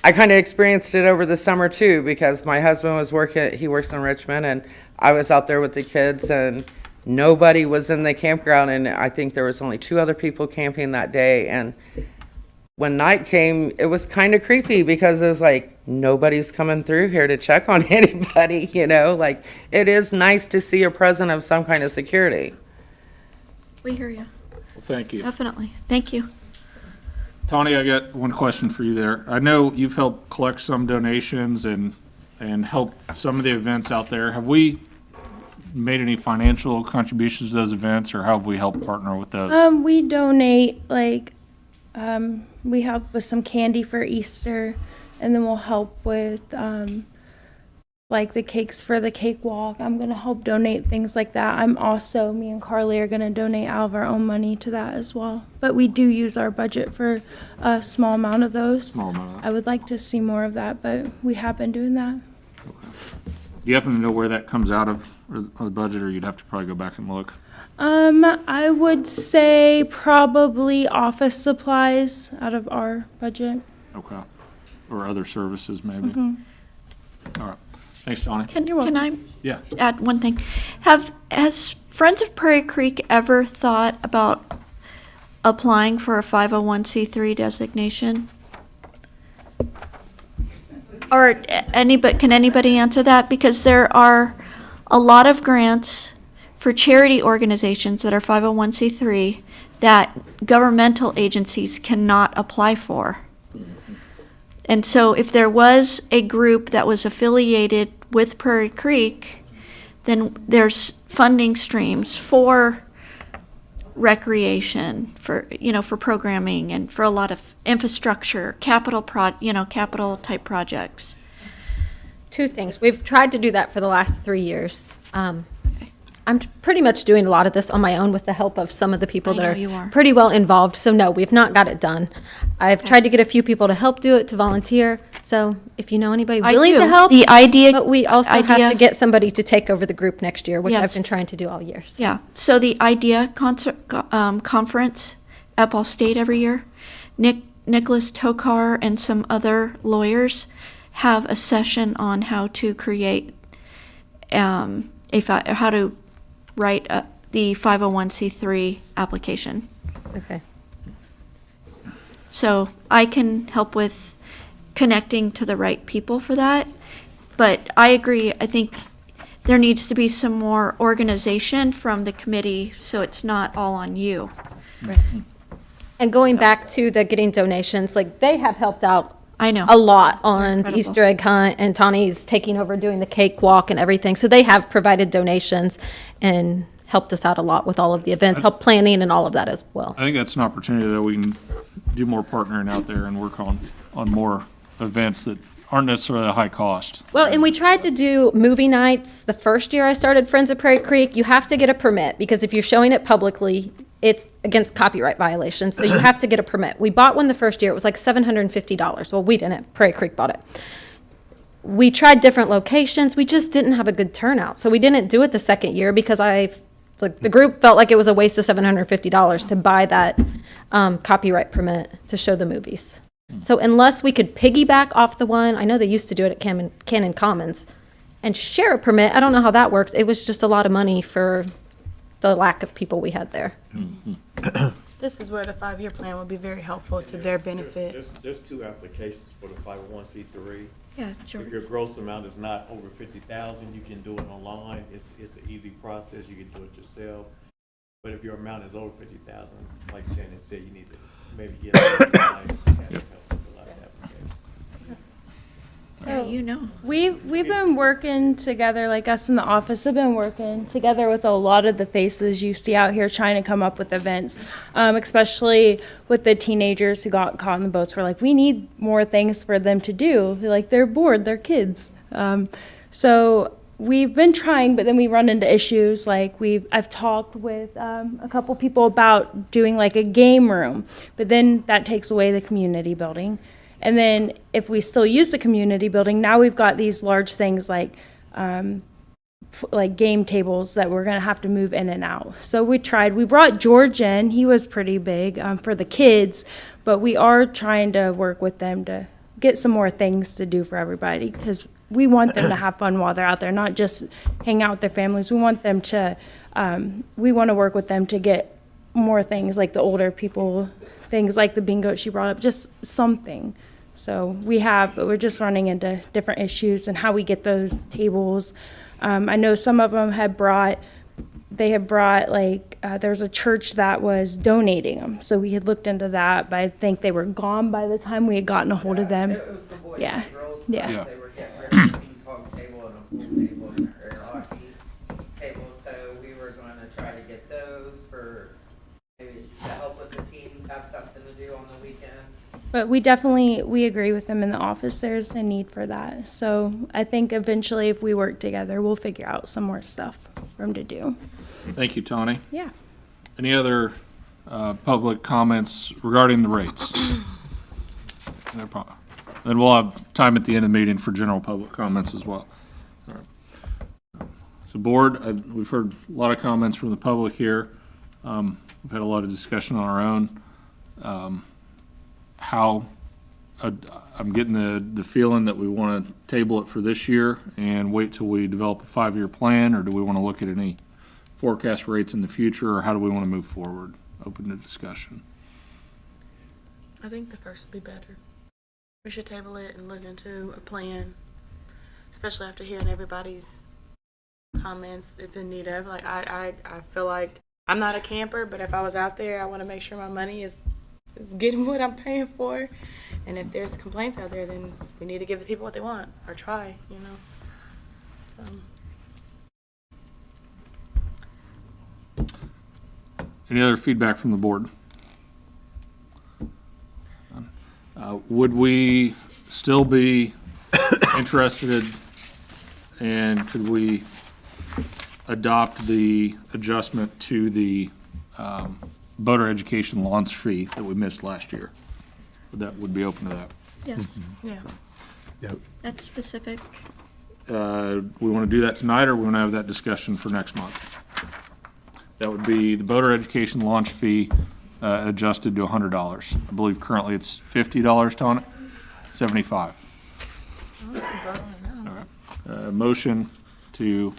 I kind of experienced it over the summer too, because my husband he works in Richmond, and I was out there with the kids, and nobody was in the campground, and I think there was only 2 other people camping that day. And when night came, it was kind of creepy, because it was like, nobody's coming through here to check on anybody, you know? Like, it is nice to see a presence of some kind of security. we hear you, Well, thank you. definitely. Thank you. Tony, I got one question for you there. I know you've helped collect some donations and help some of the events out there. Have we made any financial contributions to those events, or how have we helped partner with those? We donate, like, we help with some candy for Easter, and then we'll help with, like the cakes for the cakewalk. I'm gonna help donate things like that. Me and Carly are gonna donate out of our own money to that as well. But we do use our budget for a small amount of those. Small amount of that. I would like to see more of that, but we have been doing that. Do you happen to know where that comes out of, or the budget, or you'd have to probably go back and look? I would say probably office supplies out of our budget. Okay. Or other services, maybe? Mhm. All right. Thanks, Tony. Can I Yeah. add one thing? Has Friends of Prairie Creek ever thought about applying for a 501c3 designation? Or can anybody answer that? Because there are a lot of grants for charity organizations that are 501c3 that governmental agencies cannot apply for. And so if there was a group that was affiliated with Prairie Creek, then there's funding streams for recreation, for programming, and for a lot of infrastructure, capital type projects. Two things. We've tried to do that for the last 3 years. I'm pretty much doing a lot of this on my own with the help of some of the people I that know are you are. pretty well involved. So no, we've not got it done. I've tried to get a few people to help do it, to volunteer. So if you know anybody I willing do. to help. The idea- But we also have idea- to get somebody to take over the group next year, which I've Yes. been trying to do all year. So. Yeah, so the IDEA conference at Ball State every year, Nicholas Tokar and some other lawyers have a session on how to create how to write the 501c3 application. Okay. So I can help with connecting to the right people for that. But I agree, I think there needs to be some more organization from the committee so it's not all on you. And going back to the getting donations, like they have helped out I know. a lot on the Incredible. Easter egg hunt, and Tawny's taking over doing the cakewalk and everything. So they have provided donations and helped us out a lot with all of the events, help planning and all of that as well. I think that's an opportunity that we can do more partnering out there and work on more events that aren't necessarily a high cost. Well, and we tried to do movie nights the first year I started Friends of Prairie Creek. You have to get a permit because if you're showing it publicly, it's against copyright violations. So you have to get a permit. We bought one the first year. It was like $750. Well, we didn't. Prairie Creek bought it. We tried different locations. We just didn't have a good turnout. So we didn't do it the second year because the group felt like it was a waste of $750 to buy that copyright permit to show the movies. So unless we could piggyback off the one, I know they used to do it at Cannon Commons, and share a permit, I don't know how that works. It was just a lot of money for the lack of people we had there. This is where the 5-year plan would be very helpful to their benefit. There's 2 applications for the 501c3. Yeah, sure. If your gross amount is not over 50,000, you can do it online. It's an easy process. You can do it yourself. But if your amount is over 50,000, like Shannon said, you need to maybe get a license and have help with a lot of applications. So you know. We've been working together, like us in the office have been working together with a lot of the faces you see out here trying to come up with events, especially with the teenagers who got caught in the boats. We're like, we need more things for them to do. Like, they're bored, they're kids. So we've been trying, but then we run into issues. Like I've talked with a couple people about doing like a game room, but then that takes away the community building. And then if we still use the community building, now we've got these large things like game tables that we're gonna have to move in and out. So we brought George in, he was pretty big for the kids, but we are trying to work with them to get some more things to do for everybody, because we want them to have fun while they're out there, not just hang out with their families. We want them to, we want to work with them to get more things like the older people, things like the bingo she brought up, just something. So but we're just running into different issues and how we get those tables. I know some of them there's a church that was donating them. So we had looked into that, but I think they were gone by the time we had gotten a hold of them. It was the Boys Yeah. and Girls Yeah. Club. They were getting rid of the ping pong table and a pool table and an air hockey table, so we were going to try to get those for maybe to help with the teens have something to do on the weekends. But we agree with them in the office. There's a need for that. So I think eventually if we work together, we'll figure out some more stuff for them to do. Thank you, Tawny. Yeah. Any other public comments regarding the rates? No problem. Then we'll have time at the end of the meeting for general public comments as well. All right. So board, we've heard a lot of comments from the public here. We've had a lot of discussion on our own. I'm getting the feeling that we want to table it for this year and wait till we develop a 5-year plan, or do we want to look at any forecast rates in the future, or how do we want to move forward? Open to discussion. I think the first would be better. We should table it and look into a plan, especially after hearing everybody's comments it's in need of. Like, I feel like I'm not a camper, but if I was out there, I want to make sure my money is getting what I'm paying for. And if there's complaints out there, then we need to give the people what they want, or try, you know. Any other feedback from the board? Would we still be interested, and could we adopt the adjustment to the voter education launch fee that we missed last year? Would be open to that? Yes, Yeah. that's specific. We want to do that tonight, or we want to have that discussion for next month? That would be the voter education launch fee adjusted to $100. I believe currently it's $50, Tony? $75. All right. Motion to,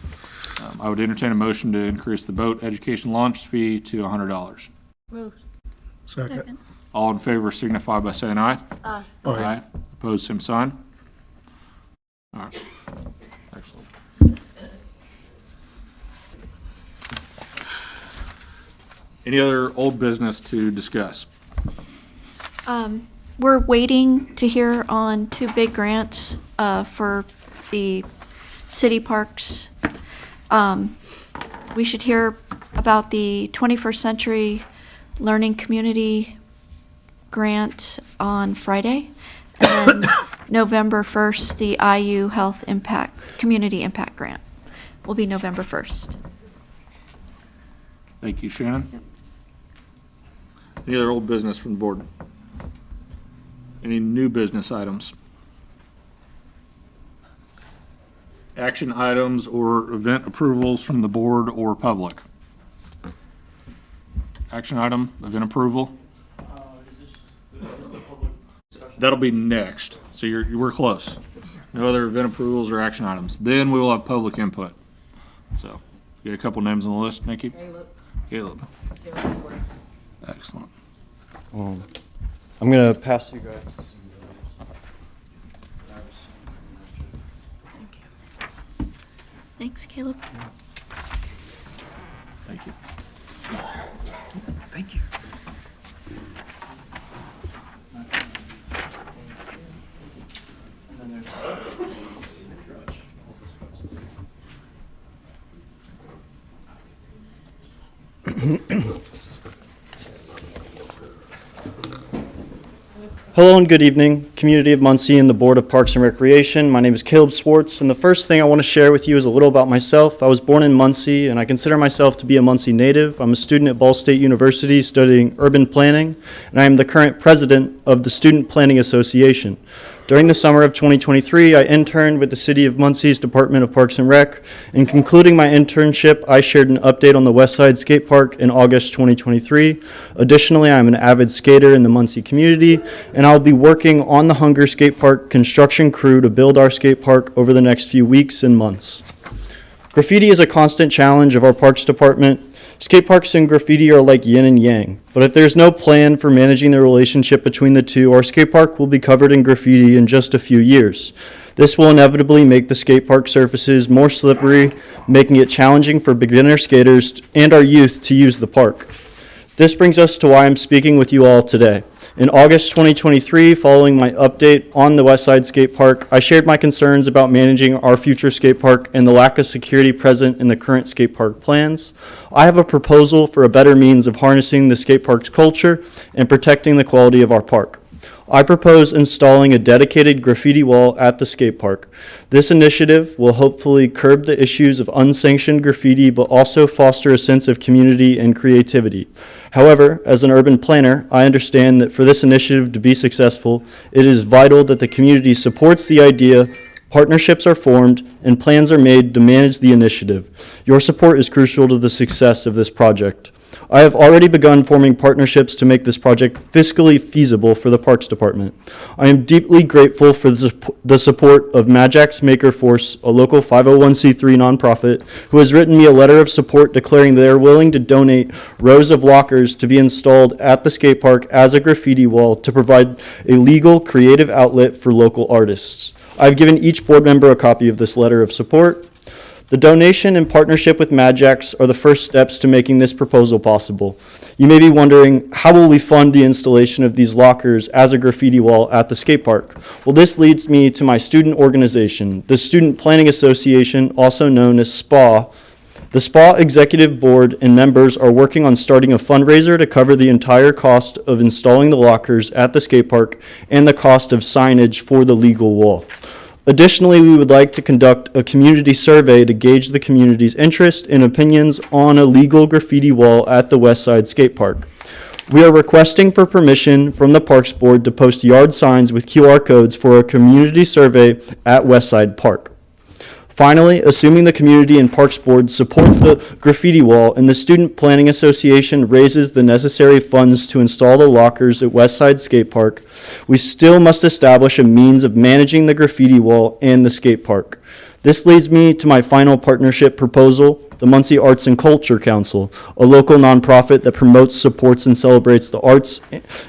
I would entertain a motion to increase the vote education launch fee to $100. Moved. Second. All in favor signify by saying aye. Aye. Aye. Opposed, same sign. All right. Excellent. Any other old business to discuss? We're waiting to hear on 2 big grants for the city parks. We should hear about the 21st Century Learning Community grant on Friday. And then November 1st, the IU Health Impact, Community Impact Grant will be November 1st. Thank you, Shannon. Any other old business from the board? Any new business items? Action items or event approvals from the board or public? Action item, event approval? That'll be next, so we're close. No other event approvals or action items. Then we will have public input. So, get a couple names on the list, Nikki? Caleb. Excellent. I'm going to pass you guys. Thanks, Caleb. Thank you. Thank you. Hello and good evening, community of Muncie and the Board of Parks and Recreation. My name is Caleb Swartz, and the first thing I want to share with you is a little about myself. I was born in Muncie, and I consider myself to be a Muncie native. I'm a student at Ball State University studying urban planning, and I am the current president of the Student Planning Association. During the summer of 2023, I interned with the City of Muncie's Department of Parks and Rec. In concluding my internship, I shared an update on the West Side Skate Park in August 2023. Additionally, I'm an avid skater in the Muncie community, and I'll be working on the Hunger Skate Park construction crew to build our skate park over the next few weeks and months. Graffiti is a constant challenge of our Parks Department. Skate parks and graffiti are like yin and yang, but if there's no plan for managing the relationship between the two, our skate park will be covered in graffiti in just a few years. This will inevitably make the skate park surfaces more slippery, making it challenging for beginner skaters and our youth to use the park. This brings us to why I'm speaking with you all today. In August 2023, following my update on the West Side Skate Park, I shared my concerns about managing our future skate park and the lack of security present in the current skate park plans. I have a proposal for a better means of harnessing the skate park's culture and protecting the quality of our park. I propose installing a dedicated graffiti wall at the skate park. This initiative will hopefully curb the issues of unsanctioned graffiti, but also foster a sense of community and creativity. However, as an urban planner, I understand that for this initiative to be successful, it is vital that the community supports the idea, partnerships are formed, and plans are made to manage the initiative. Your support is crucial to the success of this project. I have already begun forming partnerships to make this project fiscally feasible for the Parks Department. I am deeply grateful for the support of Majax Maker Force, a local 501c3 nonprofit, who has written me a letter of support declaring they are willing to donate rows of lockers to be installed at the skate park as a graffiti wall to provide a legal, creative outlet for local artists. I've given each board member a copy of this letter of support. The donation and partnership with Majax are the first steps to making this proposal possible. You may be wondering, how will we fund the installation of these lockers as a graffiti wall at the skate park? Well, this leads me to my student organization, the Student Planning Association, also known as SPA. The SPA Executive Board and members are working on starting a fundraiser to cover the entire cost of installing the lockers at the skate park and the cost of signage for the legal wall. Additionally, we would like to conduct a community survey to gauge the community's interest and opinions on a legal graffiti wall at the West Side Skate Park. We are requesting for permission from the Parks Board to post yard signs with QR codes for a community survey at West Side Park. Finally, assuming the community and Parks Board support the graffiti wall and the Student Planning Association raises the necessary funds to install the lockers at West Side Skate Park, we still must establish a means of managing the graffiti wall and the skate park. This leads me to my final partnership proposal, the Muncie Arts and Culture Council, a local nonprofit that promotes, supports, and celebrates the arts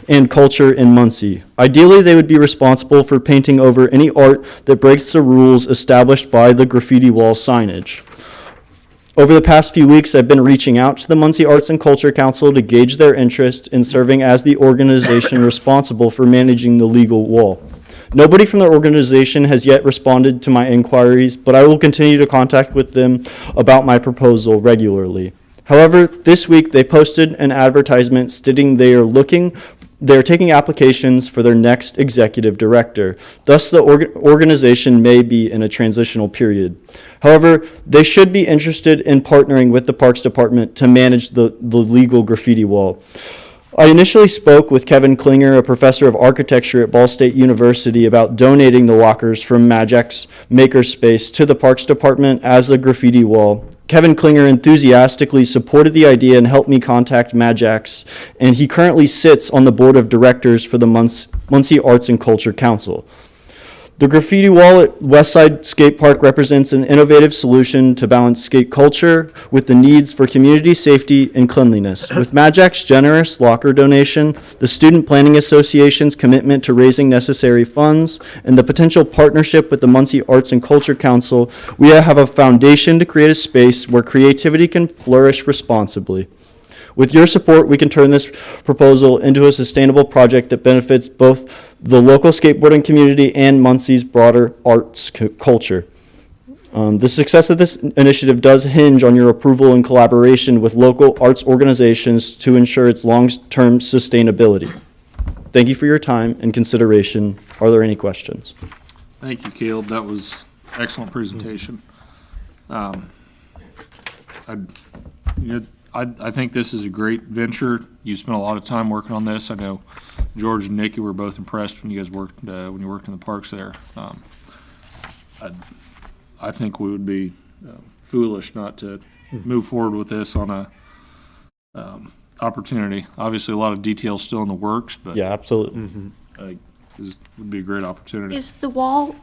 and culture in Muncie. Ideally, they would be responsible for painting over any art that breaks the rules established by the graffiti wall signage. Over the past few weeks, I've been reaching out to the Muncie Arts and Culture Council to gauge their interest in serving as the organization responsible for managing the legal wall. Nobody from the organization has yet responded to my inquiries, but I will continue to contact with them about my proposal regularly. However, this week they posted an advertisement stating they are taking applications for their next executive director. Thus, the organization may be in a transitional period. However, they should be interested in partnering with the Parks Department to manage the legal graffiti wall. I initially spoke with Kevin Klinger, a professor of architecture at Ball State University, about donating the lockers from Majax Makerspace to the Parks Department as a graffiti wall. Kevin Klinger enthusiastically supported the idea and helped me contact Majax, and he currently sits on the board of directors for the Muncie Arts and Culture Council. The graffiti wall at Westside Skate Park represents an innovative solution to balance skate culture with the needs for community safety and cleanliness. With Majax's generous locker donation, the Student Planning Association's commitment to raising necessary funds, and the potential partnership with the Muncie Arts and Culture Council, we have a foundation to create a space where creativity can flourish responsibly. With your support, we can turn this proposal into a sustainable project that benefits both the local skateboarding community and Muncie's broader arts culture. The success of this initiative does hinge on your approval and collaboration with local arts organizations to ensure its long-term sustainability. Thank you for your time and consideration. Are there any questions? Thank you, Caleb. That was excellent presentation. I think this is a great venture. You spent a lot of time working on this. I know George and Nikki were both impressed when you guys worked when you worked in the parks there. I think we would be foolish not to move forward with this on a opportunity. Obviously, a lot of details still in the works, but Yeah, absolutely. this would be a great opportunity. Is the wall,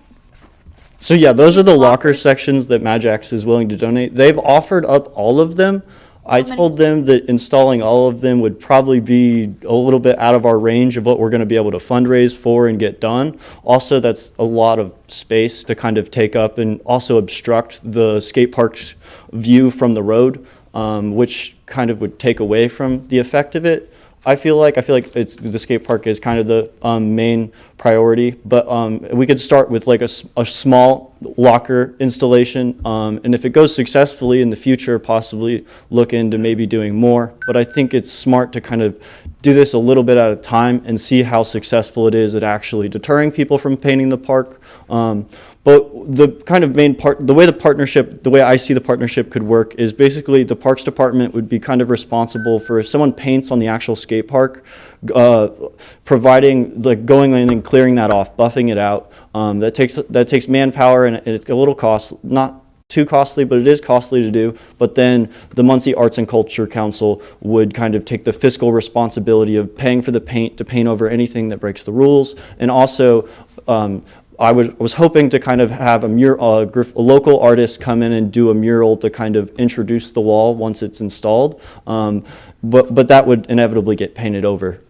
So yeah, those are the locker sections that Majax is willing to donate. They've offered up all of them. I told them that installing all of them would probably be a little bit out of our range of what we're going to be able to fundraise for and get done. Also, that's a lot of space to kind of take up and also obstruct the skate park's view from the road, which kind of would take away from the effect of it. I feel like it's, the skate park is kind of the main priority, but we could start with like a small locker installation, and if it goes successfully in the future, possibly look into maybe doing more. But I think it's smart to kind of do this a little bit at a time and see how successful it is at actually deterring people from painting the park. But the kind of main part, the way I see the partnership could work is basically the Parks Department would be kind of responsible for if someone paints on the actual skate park, providing, like going in and clearing that off, buffing it out. That takes manpower and it's a little not too costly, but it is costly to do. But then the Muncie Arts and Culture Council would kind of take the fiscal responsibility of paying for the paint to paint over anything that breaks the rules, and also I was hoping to kind of have a local artist come in and do a mural to kind of introduce the wall once it's installed. But that would inevitably get painted over.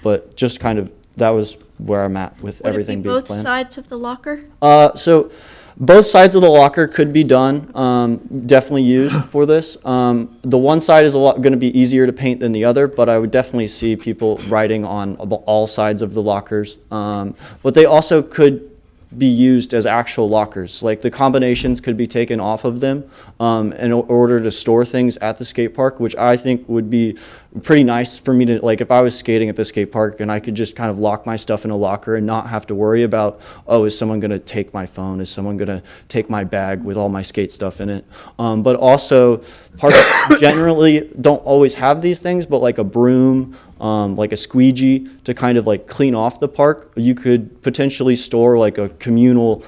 But just kind of, that was where I'm at with Would everything it be being both planned. sides of the locker? So both sides of the locker could be done, definitely used for this. The one side is going to be easier to paint than the other, but I would definitely see people writing on all sides of the lockers. But they also could be used as actual lockers. Like the combinations could be taken off of them in order to store things at the skate park, which I think would be pretty nice for me to, like if I was skating at the skate park and I could just kind of lock my stuff in a locker and not have to worry about, oh, is someone going to take my phone? Is someone going to take my bag with all my skate stuff in it? But also parks generally don't always have these things, but like a broom, like a squeegee to kind of like clean off the park. You could potentially store like a communal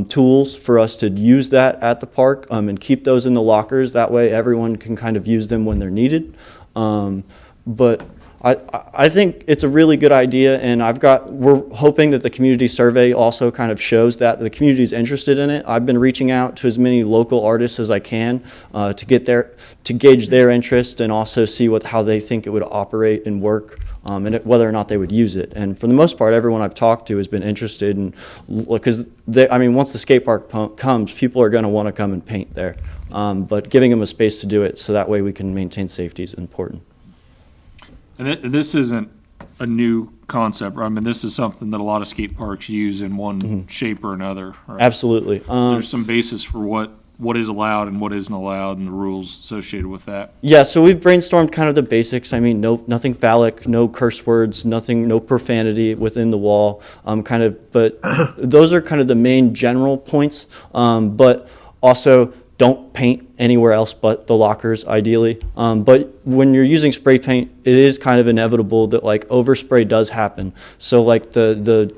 tools for us to use that at the park and keep those in the lockers. That way everyone can kind of use them when they're needed. But I think it's a really good idea, and we're hoping that the community survey also kind of shows that the community is interested in it. I've been reaching out to as many local artists as I can to gauge their interest and also see how they think it would operate and work, and whether or not they would use it. And for the most part, everyone I've talked to has been interested, because once the skate park comes, people are going to want to come and paint there. But giving them a space to do it so that way we can maintain safety is important. And this isn't a new concept, right? I mean, this is something that a lot of skate parks use in one shape or another, right? Absolutely. There's some basis for what is allowed and what isn't allowed and the rules associated with that. Yeah, so we've brainstormed kind of the basics. I mean, nothing phallic, no curse words, no profanity within the wall, but those are kind of the main general points. But also, don't paint anywhere else but the lockers, ideally. But when you're using spray paint, it is kind of inevitable that like overspray does happen. So like the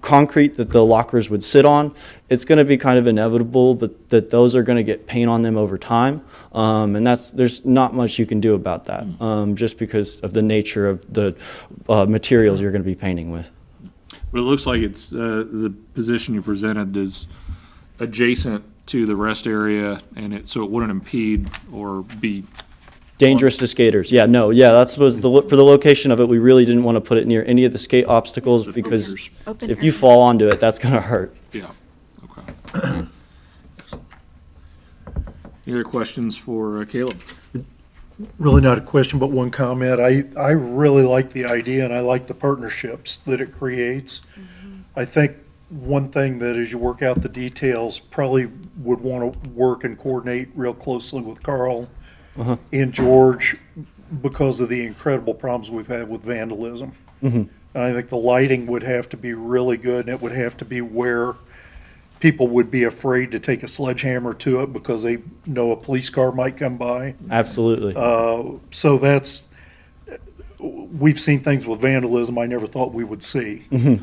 concrete that the lockers would sit on, it's going to be kind of inevitable, but that those are going to get paint on them over time. And there's not much you can do about that, just because of the nature of the materials you're going to be painting with. But it looks like it's the position you presented is adjacent to the rest area, and so it wouldn't impede or be dangerous to skaters. Yeah, that was for the location of it. We really didn't want to put it near any of the skate obstacles because if you fall onto it, that's going to hurt. Yeah. Okay. Any other questions for Caleb? Really not a question, but one comment. I really like the idea, and I like the partnerships that it creates. I think one thing that as you work out the details, probably would want to work and coordinate real closely with Carl and George because of the incredible problems we've had with vandalism. And I think the lighting would have to be really good, and it would have to be where people would be afraid to take a sledgehammer to it because they know a police car might come by. Absolutely. So we've seen things with vandalism I never thought we would see.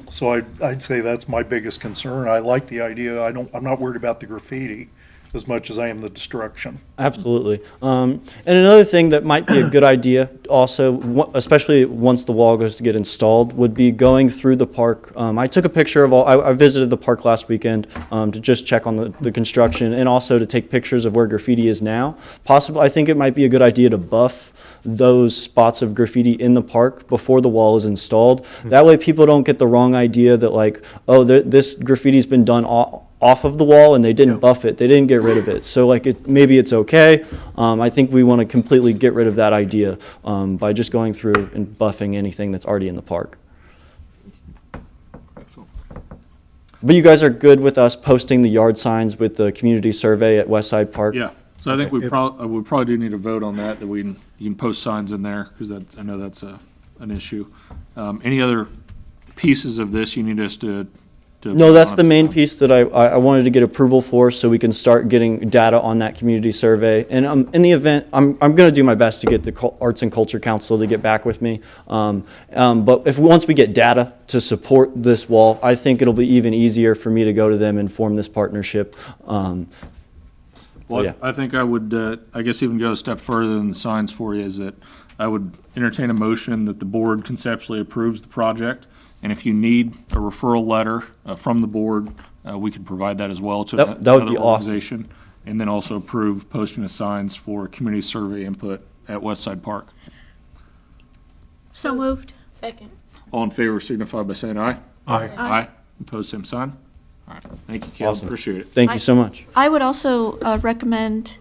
So I'd say that's my biggest concern. I like the idea. I'm not worried about the graffiti as much as I am the destruction. Absolutely. And another thing that might be a good idea also, especially once the wall goes to get installed, would be going through the park. I took a picture of I visited the park last weekend to just check on the construction and also to take pictures of where graffiti is now. I think it might be a good idea to buff those spots of graffiti in the park before the wall is installed. That way people don't get the wrong idea that like, oh, this graffiti's been done off of the wall and they didn't buff it. They didn't get rid of it. So like maybe it's okay, I think we want to completely get rid of that idea by just going through and buffing anything that's already in the park. Excellent. But you guys are good with us posting the yard signs with the community survey at Westside Park? Yeah, so I think we probably do need to vote on that, you can post signs in there, because I know that's an issue. Any other pieces of this you need us to? No, that's the main piece that I wanted to get approval for, so we can start getting data on that community survey. And in the event, I'm going to do my best to get the Arts and Culture Council to get back with me. But once we get data to support this wall, I think it'll be even easier for me to go to them and form this partnership. Well, yeah. I think I would, I guess even go a step further than the signs for you, is that I would entertain a motion that the board conceptually approves the project. And if you need a referral letter from the board, we could provide that as well to That would another be awesome. organization. And then also approve posting of signs for community survey input at Westside Park. So moved. Second. All in favor signify by saying aye. Aye. Aye. Opposed, same sign. All right, thank you, Caleb, Awesome. appreciate it. Thank you so much. I would also recommend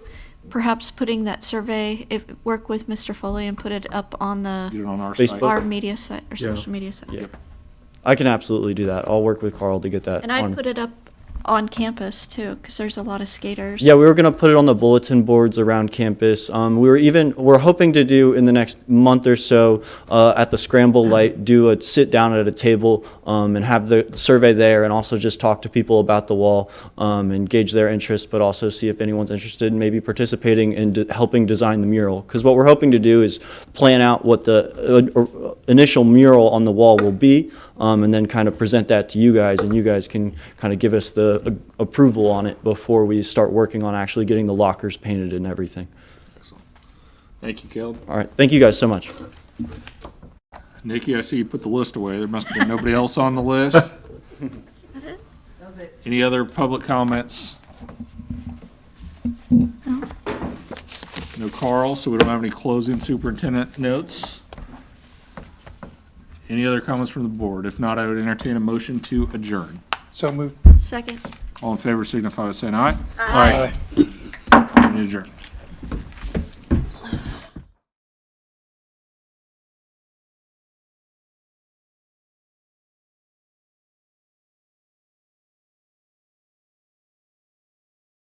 perhaps putting that survey, work with Mr. Foley and put it up on Get the, it on our Facebook. site. our media site, or Yeah. social media site. Yeah. I can absolutely do that. I'll work with Carl to get that And I'd on. put it up on campus too, because there's a lot of skaters. Yeah, we were going to put it on the bulletin boards around campus. We're hoping to do in the next month or so at the Scramble Light, do a sit down at a table and have the survey there, and also just talk to people about the wall and gauge their interest, but also see if anyone's interested in maybe participating in helping design the mural. Because what we're hoping to do is plan out what the initial mural on the wall will be, and then kind of present that to you guys, and you guys can kind of give us the approval on it before we start working on actually getting the lockers painted and everything. Excellent. Thank you, Caleb. All right, thank you guys so much. Nikki, I see you put the list away. There must have been nobody else on the list. Any other public comments? No Carl, so we don't have any closing superintendent notes. Any other comments from the board? If not, I would entertain a motion to adjourn. So moved. Second. All in favor signify by saying aye. Aye. Adjourn.